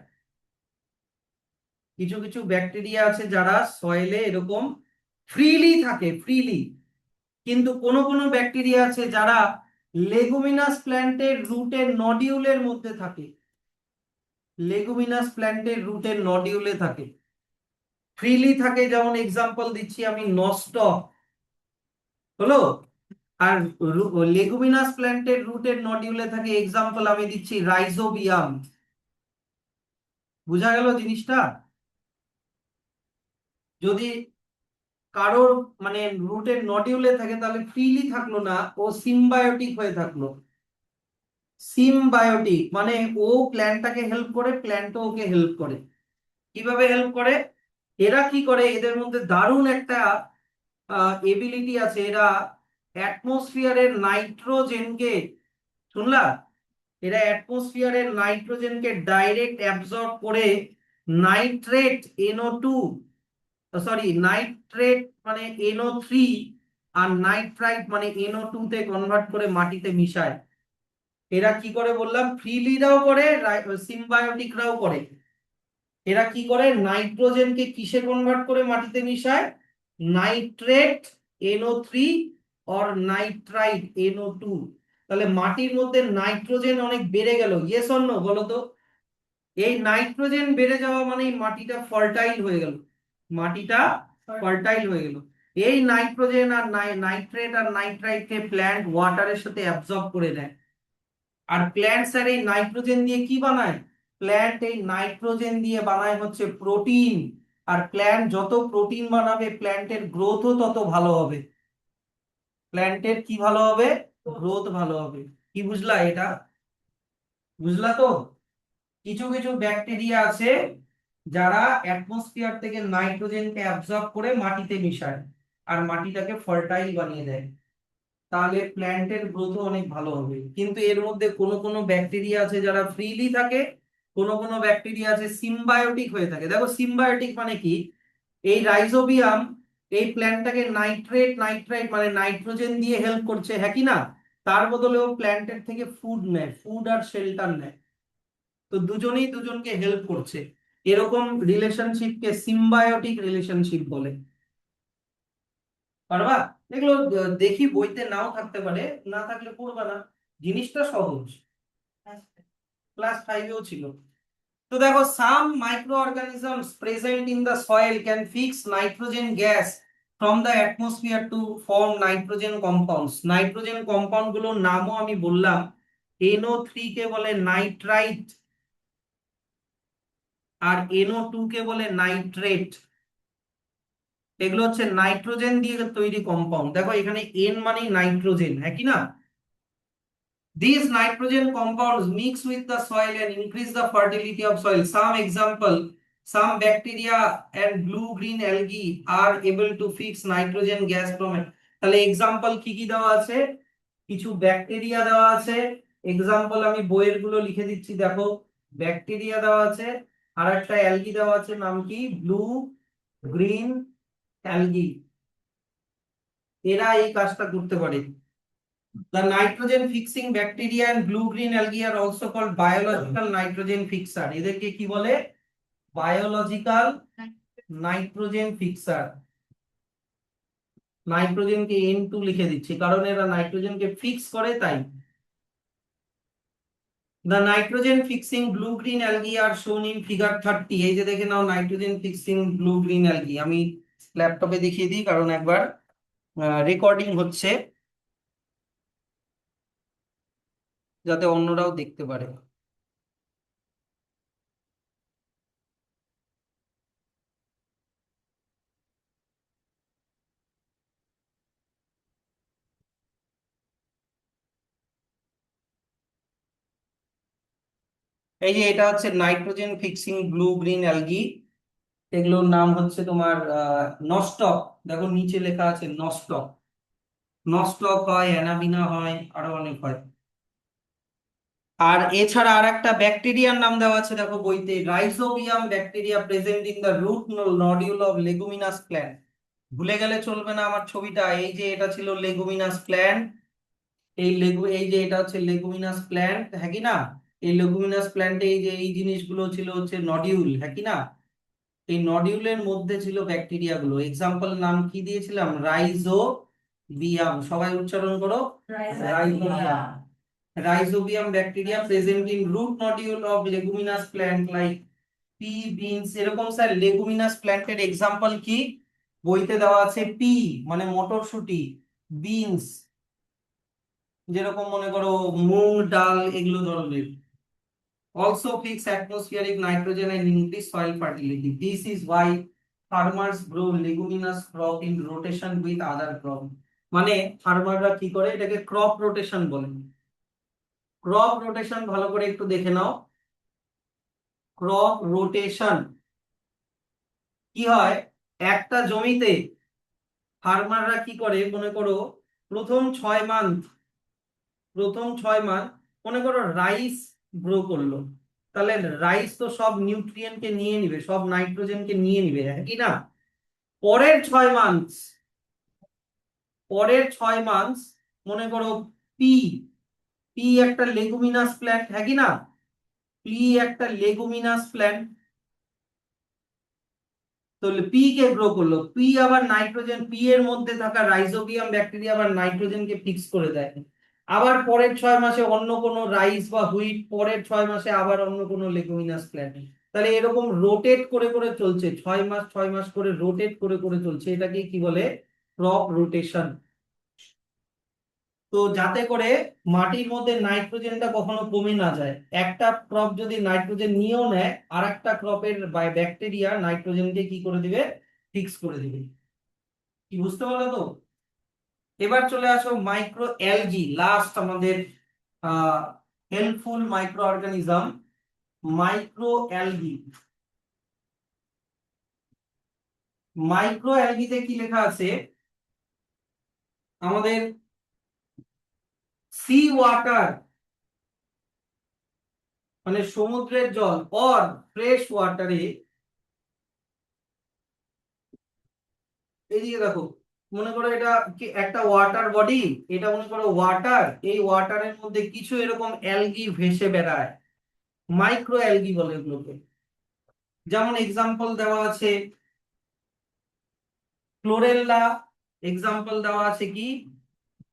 কিছু কিছু ব্যাকটেরিয়া আছে যারা সয়েলে এরকম ফ্রিলি থাকে, ফ্রিলি। কিন্তু কোন কোন ব্যাকটেরিয়া আছে যারা লেগুমিনাস প্ল্যান্টের রুটের নডিউলের মধ্যে থাকে। লেগুমিনাস প্ল্যান্টের রুটের নডিউলে থাকে, ফ্রিলি থাকে। যেমন এক্সাম্পল দিচ্ছি আমি, নস্টক হলো। আর লেগুমিনাস প্ল্যান্টের রুটের নডিউলে থাকে, এক্সাম্পল আমি দিচ্ছি রাইজোবিয়াম। বুঝা গেল জিনিসটা? যদি কারোর মানে রুটের নডিউলে থাকে তাহলে ফ্রিলি থাকলো না, ও সিম্বায়োটিক হয়ে থাকলো। সিম্বায়োটিক মানে ও প্ল্যান্টটাকে হেল্প করে, প্ল্যান্টও ওকে হেল্প করে। কিভাবে হেল্প করে? এরা কি করে, এদের মধ্যে দারুণ একটা এবিলিটি আছে। এরা অ্যাটমসফিয়ারের নাইট্রোজেনকে, শুনলা, এরা অ্যাটমসফিয়ারের নাইট্রোজেনকে ডাইরেক্ট অ্যাবজর্ব করে নাইট্রেট NO2, সরি নাইট্রেট মানে NO3, আর নাইট্রাইট মানে NO2 তে কনভার্ট করে মাটিতে মিশায়। এরা কি করে বললাম? ফ্রিলিরাও করে, সিম্বায়োটিকরাও করে। এরা কি করে, নাইট্রোজেনকে কিসে কনভার্ট করে মাটিতে মিশায়? নাইট্রেট NO3 আর নাইট্রাইট NO2। তাহলে মাটির মধ্যে নাইট্রোজেন অনেক বেড়ে গেল, ইয়েস অর নো বলো তো? এই নাইট্রোজেন বেড়ে যাওয়া মানে মাটিটা ফার্টাইল হয়ে গেল। মাটিটা ফার্টাইল হয়ে গেল। এই নাইট্রোজেন আর নাইট্রেট আর নাইট্রাইটকে প্ল্যান্ট ওয়াটারের সাথে অ্যাবজর্ব করে নেয়। আর প্ল্যান্ট স্যার এই নাইট্রোজেন দিয়ে কি বানায়? প্ল্যান্ট এই নাইট্রোজেন দিয়ে বানায় হচ্ছে প্রোটিন। আর প্ল্যান্ট যত প্রোটিন বানাবে, প্ল্যান্টের গ্রোথও তত ভালো হবে। প্ল্যান্টের কি ভালো হবে? গ্রোথ ভালো হবে। কি বুঝলা এটা? বুঝলা তো? কিছু কিছু ব্যাকটেরিয়া আছে যারা অ্যাটমসফিয়ার থেকে নাইট্রোজেনকে অ্যাবজর্ব করে মাটিতে মিশায় আর মাটিটাকে ফার্টাইল বানিয়ে দেয়। তাহলে প্ল্যান্টের গ্রোথও অনেক ভালো হবে। কিন্তু এর মধ্যে কোনো কোনো ব্যাকটেরিয়া আছে যারা ফ্রিলি থাকে, কোনো কোনো ব্যাকটেরিয়া আছে সিম্বায়োটিক হয়ে থাকে। দেখো সিম্বায়োটিক মানে কি? এই রাইজোবিয়াম এই প্ল্যান্টটাকে নাইট্রেট নাইট্রাইট মানে নাইট্রোজেন দিয়ে হেল্প করছে, হ্যাঁ কি না? তার বদলে ও প্ল্যান্টের থেকে ফুড নেয়, ফুড আর শেল্টার নেয়। তো দুজনেই দুজনকে হেল্প করছে। এরকম রিলেশনশিপকে সিম্বায়োটিক রিলেশনশিপ বলে। পারবা? এগুলো দেখি বইতে নাও থাকতে পারে, না থাকলে পড়বা না। জিনিসটা সহজ, ক্লাস 5-এও ছিল। তো দেখো, some microorganisms present in the soil can fix nitrogen gas from the atmosphere to form nitrogen compounds. Nitrogen compound গুলোর নামও আমি বললাম। NO3 কে বলে নাইট্রাইট, আর NO2 কে বলে নাইট্রেট। এগুলো হচ্ছে নাইট্রোজেন দিয়ে তৈরি কম্পাউন্ড। দেখো এখানে N মানে নাইট্রোজেন, হ্যাঁ কি না? These nitrogen compounds mix with the soil and increase the fertility of soil. Some example, some bacteria and blue-green algae are able to fix nitrogen gas from it. তাহলে example কি কি দেওয়া আছে? কিছু ব্যাকটেরিয়া দেওয়া আছে। এক্সাম্পল আমি বইয়ের গুলো লিখে দিচ্ছি, দেখো। ব্যাকটেরিয়া দেওয়া আছে, আর একটা অ্যালগি দেওয়া আছে, নাম কি? Blue green algae. এরা এই কাজটা করতে পারে। The nitrogen fixing bacteria and blue-green algae are also called biological nitrogen fixer. এদেরকে কি বলে? Biological nitrogen fixer. নাইট্রোজেনকে N2 লিখে দিচ্ছি কারণ এরা নাইট্রোজেনকে ফিক্স করে, তাই। The nitrogen fixing blue-green algae are shown in figure 30. এই যে দেখে নাও নাইট্রোজেন ফিক্সিং blue-green algae। আমি ল্যাপটপে দেখিয়ে দিই কারণ একবার রেকর্ডিং হচ্ছে, যাতে অন্যরাও দেখতে পারে। এই যে এটা হচ্ছে nitrogen fixing blue green algae. এগুলোর নাম হচ্ছে তোমার নস্টক। দেখো নিচে লেখা আছে নস্টক। নস্টক হয়, অ্যানাবিনা হয়, আরো অনেক হয়। আর এছাড়া আর একটা ব্যাকটেরিয়ার নাম দেওয়া আছে, দেখো বইতে, rhizobium bacteria present in the root nodule of leguminous plant. ভুলে গেলে চলবে না আমার ছবিটা। এই যে এটা ছিল লেগুমিনাস প্ল্যান্ট, এই যে এটা হচ্ছে লেগুমিনাস প্ল্যান্ট, হ্যাঁ কি না? এই লেগুমিনাস প্ল্যান্টে এই যে এই জিনিসগুলো ছিল হচ্ছে নডিউল, হ্যাঁ কি না? এই নডিউলের মধ্যে ছিল ব্যাকটেরিয়া গুলো। এক্সাম্পল নাম কি দিয়েছিলাম? রাইজোবিয়াম। সবাই উচ্চারণ করো, rhizobium. Rhizobium bacteria present in root nodule of leguminous plant like P, beans. এরকম স্যার লেগুমিনাস প্ল্যান্টের এক্সাম্পল কি? বইতে দেওয়া আছে পি মানে মটরশুঁটি, বিনস যেরকম মনে করো মুগ ডাল, এগুলো ধরনের। Also fix atmospheric nitrogen and increase soil fertility. This is why farmers grow leguminous crop in rotation with other crop. মানে ফার্মাররা কি করে? এটাকে ক্রপ রোটেশন বলে। ক্রপ রোটেশন ভালো করে একটু দেখে নাও। ক্রপ রোটেশন কি হয়? একটা জমিতে ফার্মাররা কি করে, মনে করো প্রথম 6 মান্থ, মনে করো রাইস গ্রো করলো। তাহলে রাইস তো সব নিউট্রিয়েন্টকে নিয়ে নিবে, সব নাইট্রোজেনকে নিয়ে নিবে, হ্যাঁ কি না? পরের 6 মান্থ, মনে করো পি, একটা লেগুমিনাস প্ল্যান্ট, হ্যাঁ কি না? পি একটা লেগুমিনাস প্ল্যান্ট, তো পি কে গ্রো করলো। পি আবার নাইট্রোজেন, পি এর মধ্যে থাকা রাইজোবিয়াম ব্যাকটেরিয়া আবার নাইট্রোজেনকে ফিক্স করে দেয়। আবার পরের 6 মাসে অন্য কোনো রাইস বা হুইট, পরের 6 মাসে আবার অন্য কোনো লেগুমিনাস প্ল্যান্ট। তাহলে এরকম রোটেট করে করে চলছে, 6 মাস 6 মাস করে রোটেট করে করে চলছে। এটাকে কি বলে? Crop rotation. তো যাতে করে মাটির মধ্যে নাইট্রোজেনটা কখনো কমে না যায়। একটা ক্রপ যদি নাইট্রোজেন নিয়েও নেয়, আর একটা ক্রপের ব্যাকটেরিয়া নাইট্রোজেনকে কি করে দিবে? ফিক্স করে দিবে। কি বুঝতে পারলো তো? এবার চলে আসো মাইক্রো অ্যালগি, লাস্ট আমাদের helpful microorganism, microalgae. মাইক্রো অ্যালগিতে কি লেখা আছে? আমাদের সি ওয়াটার মানে সমুদ্রের জল, অর ফ্রেশ ওয়াটারে, এইদিকে দেখো, মনে করো এটা কি একটা ওয়াটার বডি, এটা মনে করো ওয়াটার, এই ওয়াটারের মধ্যে কিছু এরকম অ্যালগি ভেসে বেড়ায়, মাইক্রো অ্যালগি বলে এগুলোকে। যেমন এক্সাম্পল দেওয়া আছে ক্লোরেল্লা, এক্সাম্পল দেওয়া আছে কি?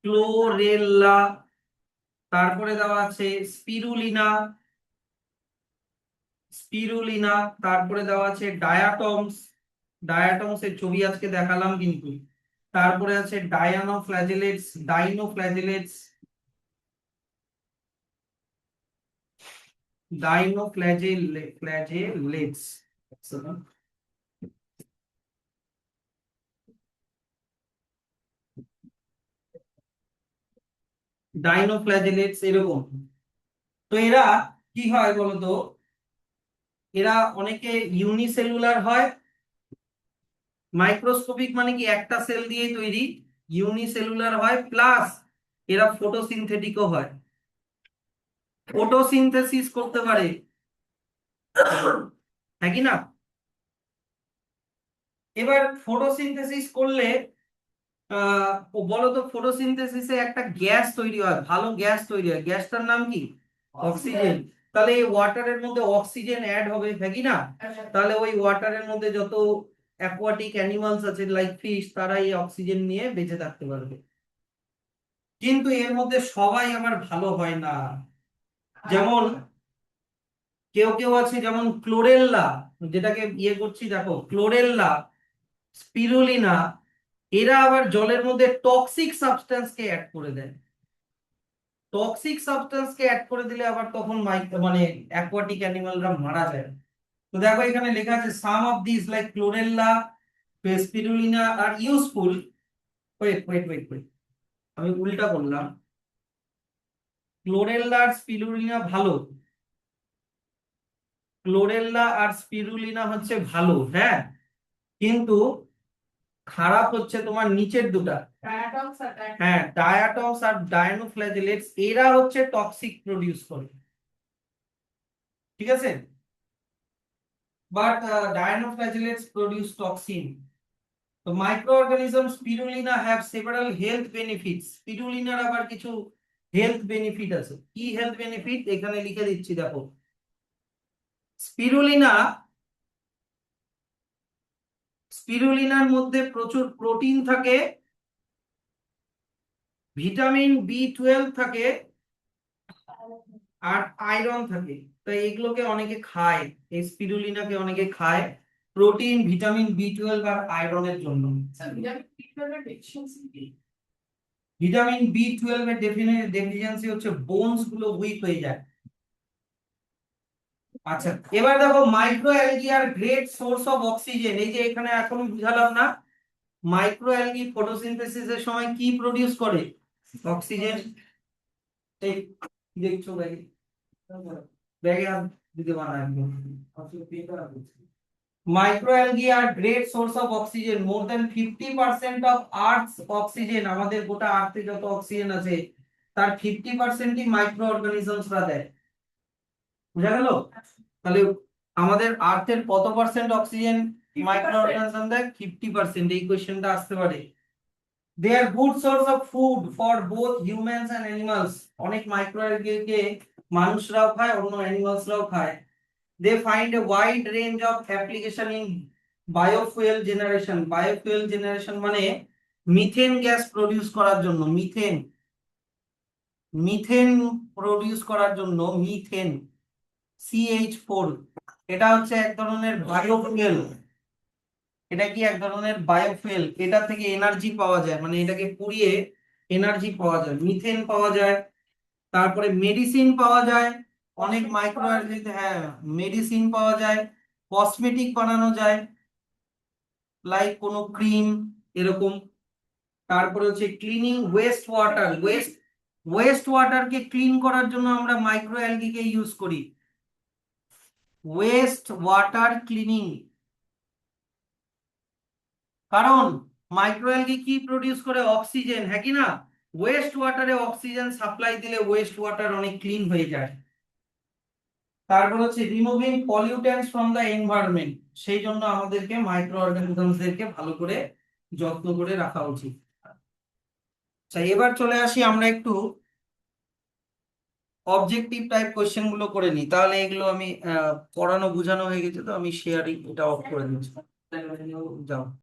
ক্লোরেল্লা। তারপরে দেওয়া আছে স্পিরুলিনা, তারপরে দেওয়া আছে ডায়াটমস, এর ছবি আজকে দেখালাম কিন্তু। তারপরে আছে ডায়ানোফ্ল্যাজেলেটস, ডাইনোফ্ল্যাজেলেটস, ফ্ল্যাজেলেটস, ডাইনোফ্ল্যাজেলেটস এরকম। তো এরা কি হয় বলতো, এরা অনেকে ইউনিসেলুলার হয়। মাইক্রোস্কোপিক মানে কি একটা সেল দিয়ে তৈরি, ইউনিসেলুলার হয়, প্লাস এরা ফটোসিনথেটিকও হয়, ফটোসিনথেসিস করতে পারে, হ্যাঁ কি না? এবার ফটোসিনথেসিস করলে বলো তো, ফটোসিনথেসিসে একটা গ্যাস তৈরি হয়, ভালো গ্যাস তৈরি হয়, গ্যাসটার নাম কি? অক্সিজেন। তাহলে এই ওয়াটারের মধ্যে অক্সিজেন অ্যাড হবে, হ্যাঁ কি না? তাহলে ওই ওয়াটারের মধ্যে যত অ্যাকোয়াটিক অ্যানিমালস আছে লাইক ফিশ, তারা এই অক্সিজেন নিয়ে বেঁচে থাকতে পারবে। কিন্তু এর মধ্যে সবাই আবার ভালো হয় না। যেমন কেউ কেউ আছে, যেমন ক্লোরেল্লা, যেটাকে ইয়ে করছি দেখো, ক্লোরেল্লা, স্পিরুলিনা, এরা আবার জলের মধ্যে টক্সিক সাবস্টেন্স কে অ্যাড করে দেয়। টক্সিক সাবস্টেন্স কে অ্যাড করে দিলে আবার তখন মানে অ্যাকোয়াটিক অ্যানিমালরা মারা যায়। তো দেখো এখানে লেখা আছে some of this like chlorella, spirulina are useful. Wait wait wait wait, আমি উল্টা করলাম। ক্লোরেল্লা আর স্পিরুলিনা ভালো, ক্লোরেল্লা আর স্পিরুলিনা হচ্ছে ভালো, হ্যাঁ, কিন্তু খারাপ হচ্ছে তোমার নিচের দুটা। হ্যাঁ, ডায়াটমস আর ডায়নোফ্ল্যাজেলেটস, এরা হচ্ছে টক্সিক প্রডিউস করে, ঠিক আছে? But dinoflagellates produce toxin. তো microorganism spirulina have several health benefits, স্পিরুলিনার আবার কিছু হেলথ বেনিফিট আছে। কি হেলথ বেনিফিট এখানে লিখে দিচ্ছি দেখো। স্পিরুলিনা, স্পিরুলিনার মধ্যে প্রচুর প্রোটিন থাকে, ভিটামিন বি 12 থাকে, আর আয়রন থাকে। তো এগুলোকে অনেকে খায়, এই স্পিরুলিনাকে অনেকে খায় প্রোটিন, ভিটামিন বি 12 আর আয়রনের জন্য। ভিটামিন বি 12 এর ডেফিসিয়েন্সি হচ্ছে বোনস গুলো উইক হয়ে যায়। আচ্ছা, এবার দেখো micro algae are great source of oxygen, এই যে এখানে এখন বুঝালাম না, মাইক্রো অ্যালগি ফটোসিনথেসিসের সময় কি প্রডিউস করে? অক্সিজেন। এই দেখছো ভাই, ব্যাগে হাত দিতে পারা একদম। Microalgae are great source of oxygen. More than 50% of Earth's oxygen, আমাদের গোটা আর্থে যত অক্সিজেন আছে তার 50%ই মাইক্রো অর্গানিজমসরা দেয়। বুঝা গেল? তাহলে আমাদের আর্থের কত পার্সেন্ট অক্সিজেন মাইক্রো অর্গানিজম দেয়? 50%। এই কোশ্চেনটা আসতে পারে। They are good source of food for both humans and animals. অনেক মাইক্রোঅ্যালগিকে মানুষরাও খায়, অন্য অ্যানিমালসরাও খায়। They find a wide range of application in biofuel generation. Biofuel generation মানে মিথেন গ্যাস প্রডিউস করার জন্য, মিথেন, মিথেন প্রডিউস করার জন্য, মিথেন CH4, এটা হচ্ছে এক ধরনের বায়োফুয়েল। এটা কি এক ধরনের বায়োফুয়েল, এটা থেকে এনার্জি পাওয়া যায়, মানে এটাকে পুড়িয়ে এনার্জি পাওয়া যায়, মিথেন পাওয়া যায়। তারপরে মেডিসিন পাওয়া যায়, অনেক মাইক্রো অর্গানিজম, হ্যাঁ, মেডিসিন পাওয়া যায়, কসমেটিক বানানো যায়, লাইক কোনো ক্রিম এরকম। তারপরে হচ্ছে ক্লিনিং ওয়েস্ট ওয়াটার, ওয়েস্ট ওয়াটারকে ক্লিন করার জন্য আমরা মাইক্রো অ্যালগিকে ইউজ করি, ওয়েস্ট ওয়াটার ক্লিনিং। কারণ মাইক্রো অ্যালগি কি প্রডিউস করে? অক্সিজেন, হ্যাঁ কি না? ওয়েস্ট ওয়াটারে অক্সিজেন সাপ্লাই দিলে ওয়েস্ট ওয়াটার অনেক ক্লিন হয়ে যায়। তারপর হচ্ছে removing pollutants from the environment, সেই জন্য আমাদেরকে মাইক্রো অর্গানিজমসদেরকে ভালো করে যত্ন করে রাখা উচিত। আচ্ছা, এবার চলে আসি আমরা একটু অবজেক্টিভ টাইপ কোশ্চেন গুলো করে নিই, তাহলে এগুলো আমি পড়ানো বোঝানো হয়ে গেছে, তো আমি শেয়ারিং এটা অফ করে দিচ্ছি। যাও।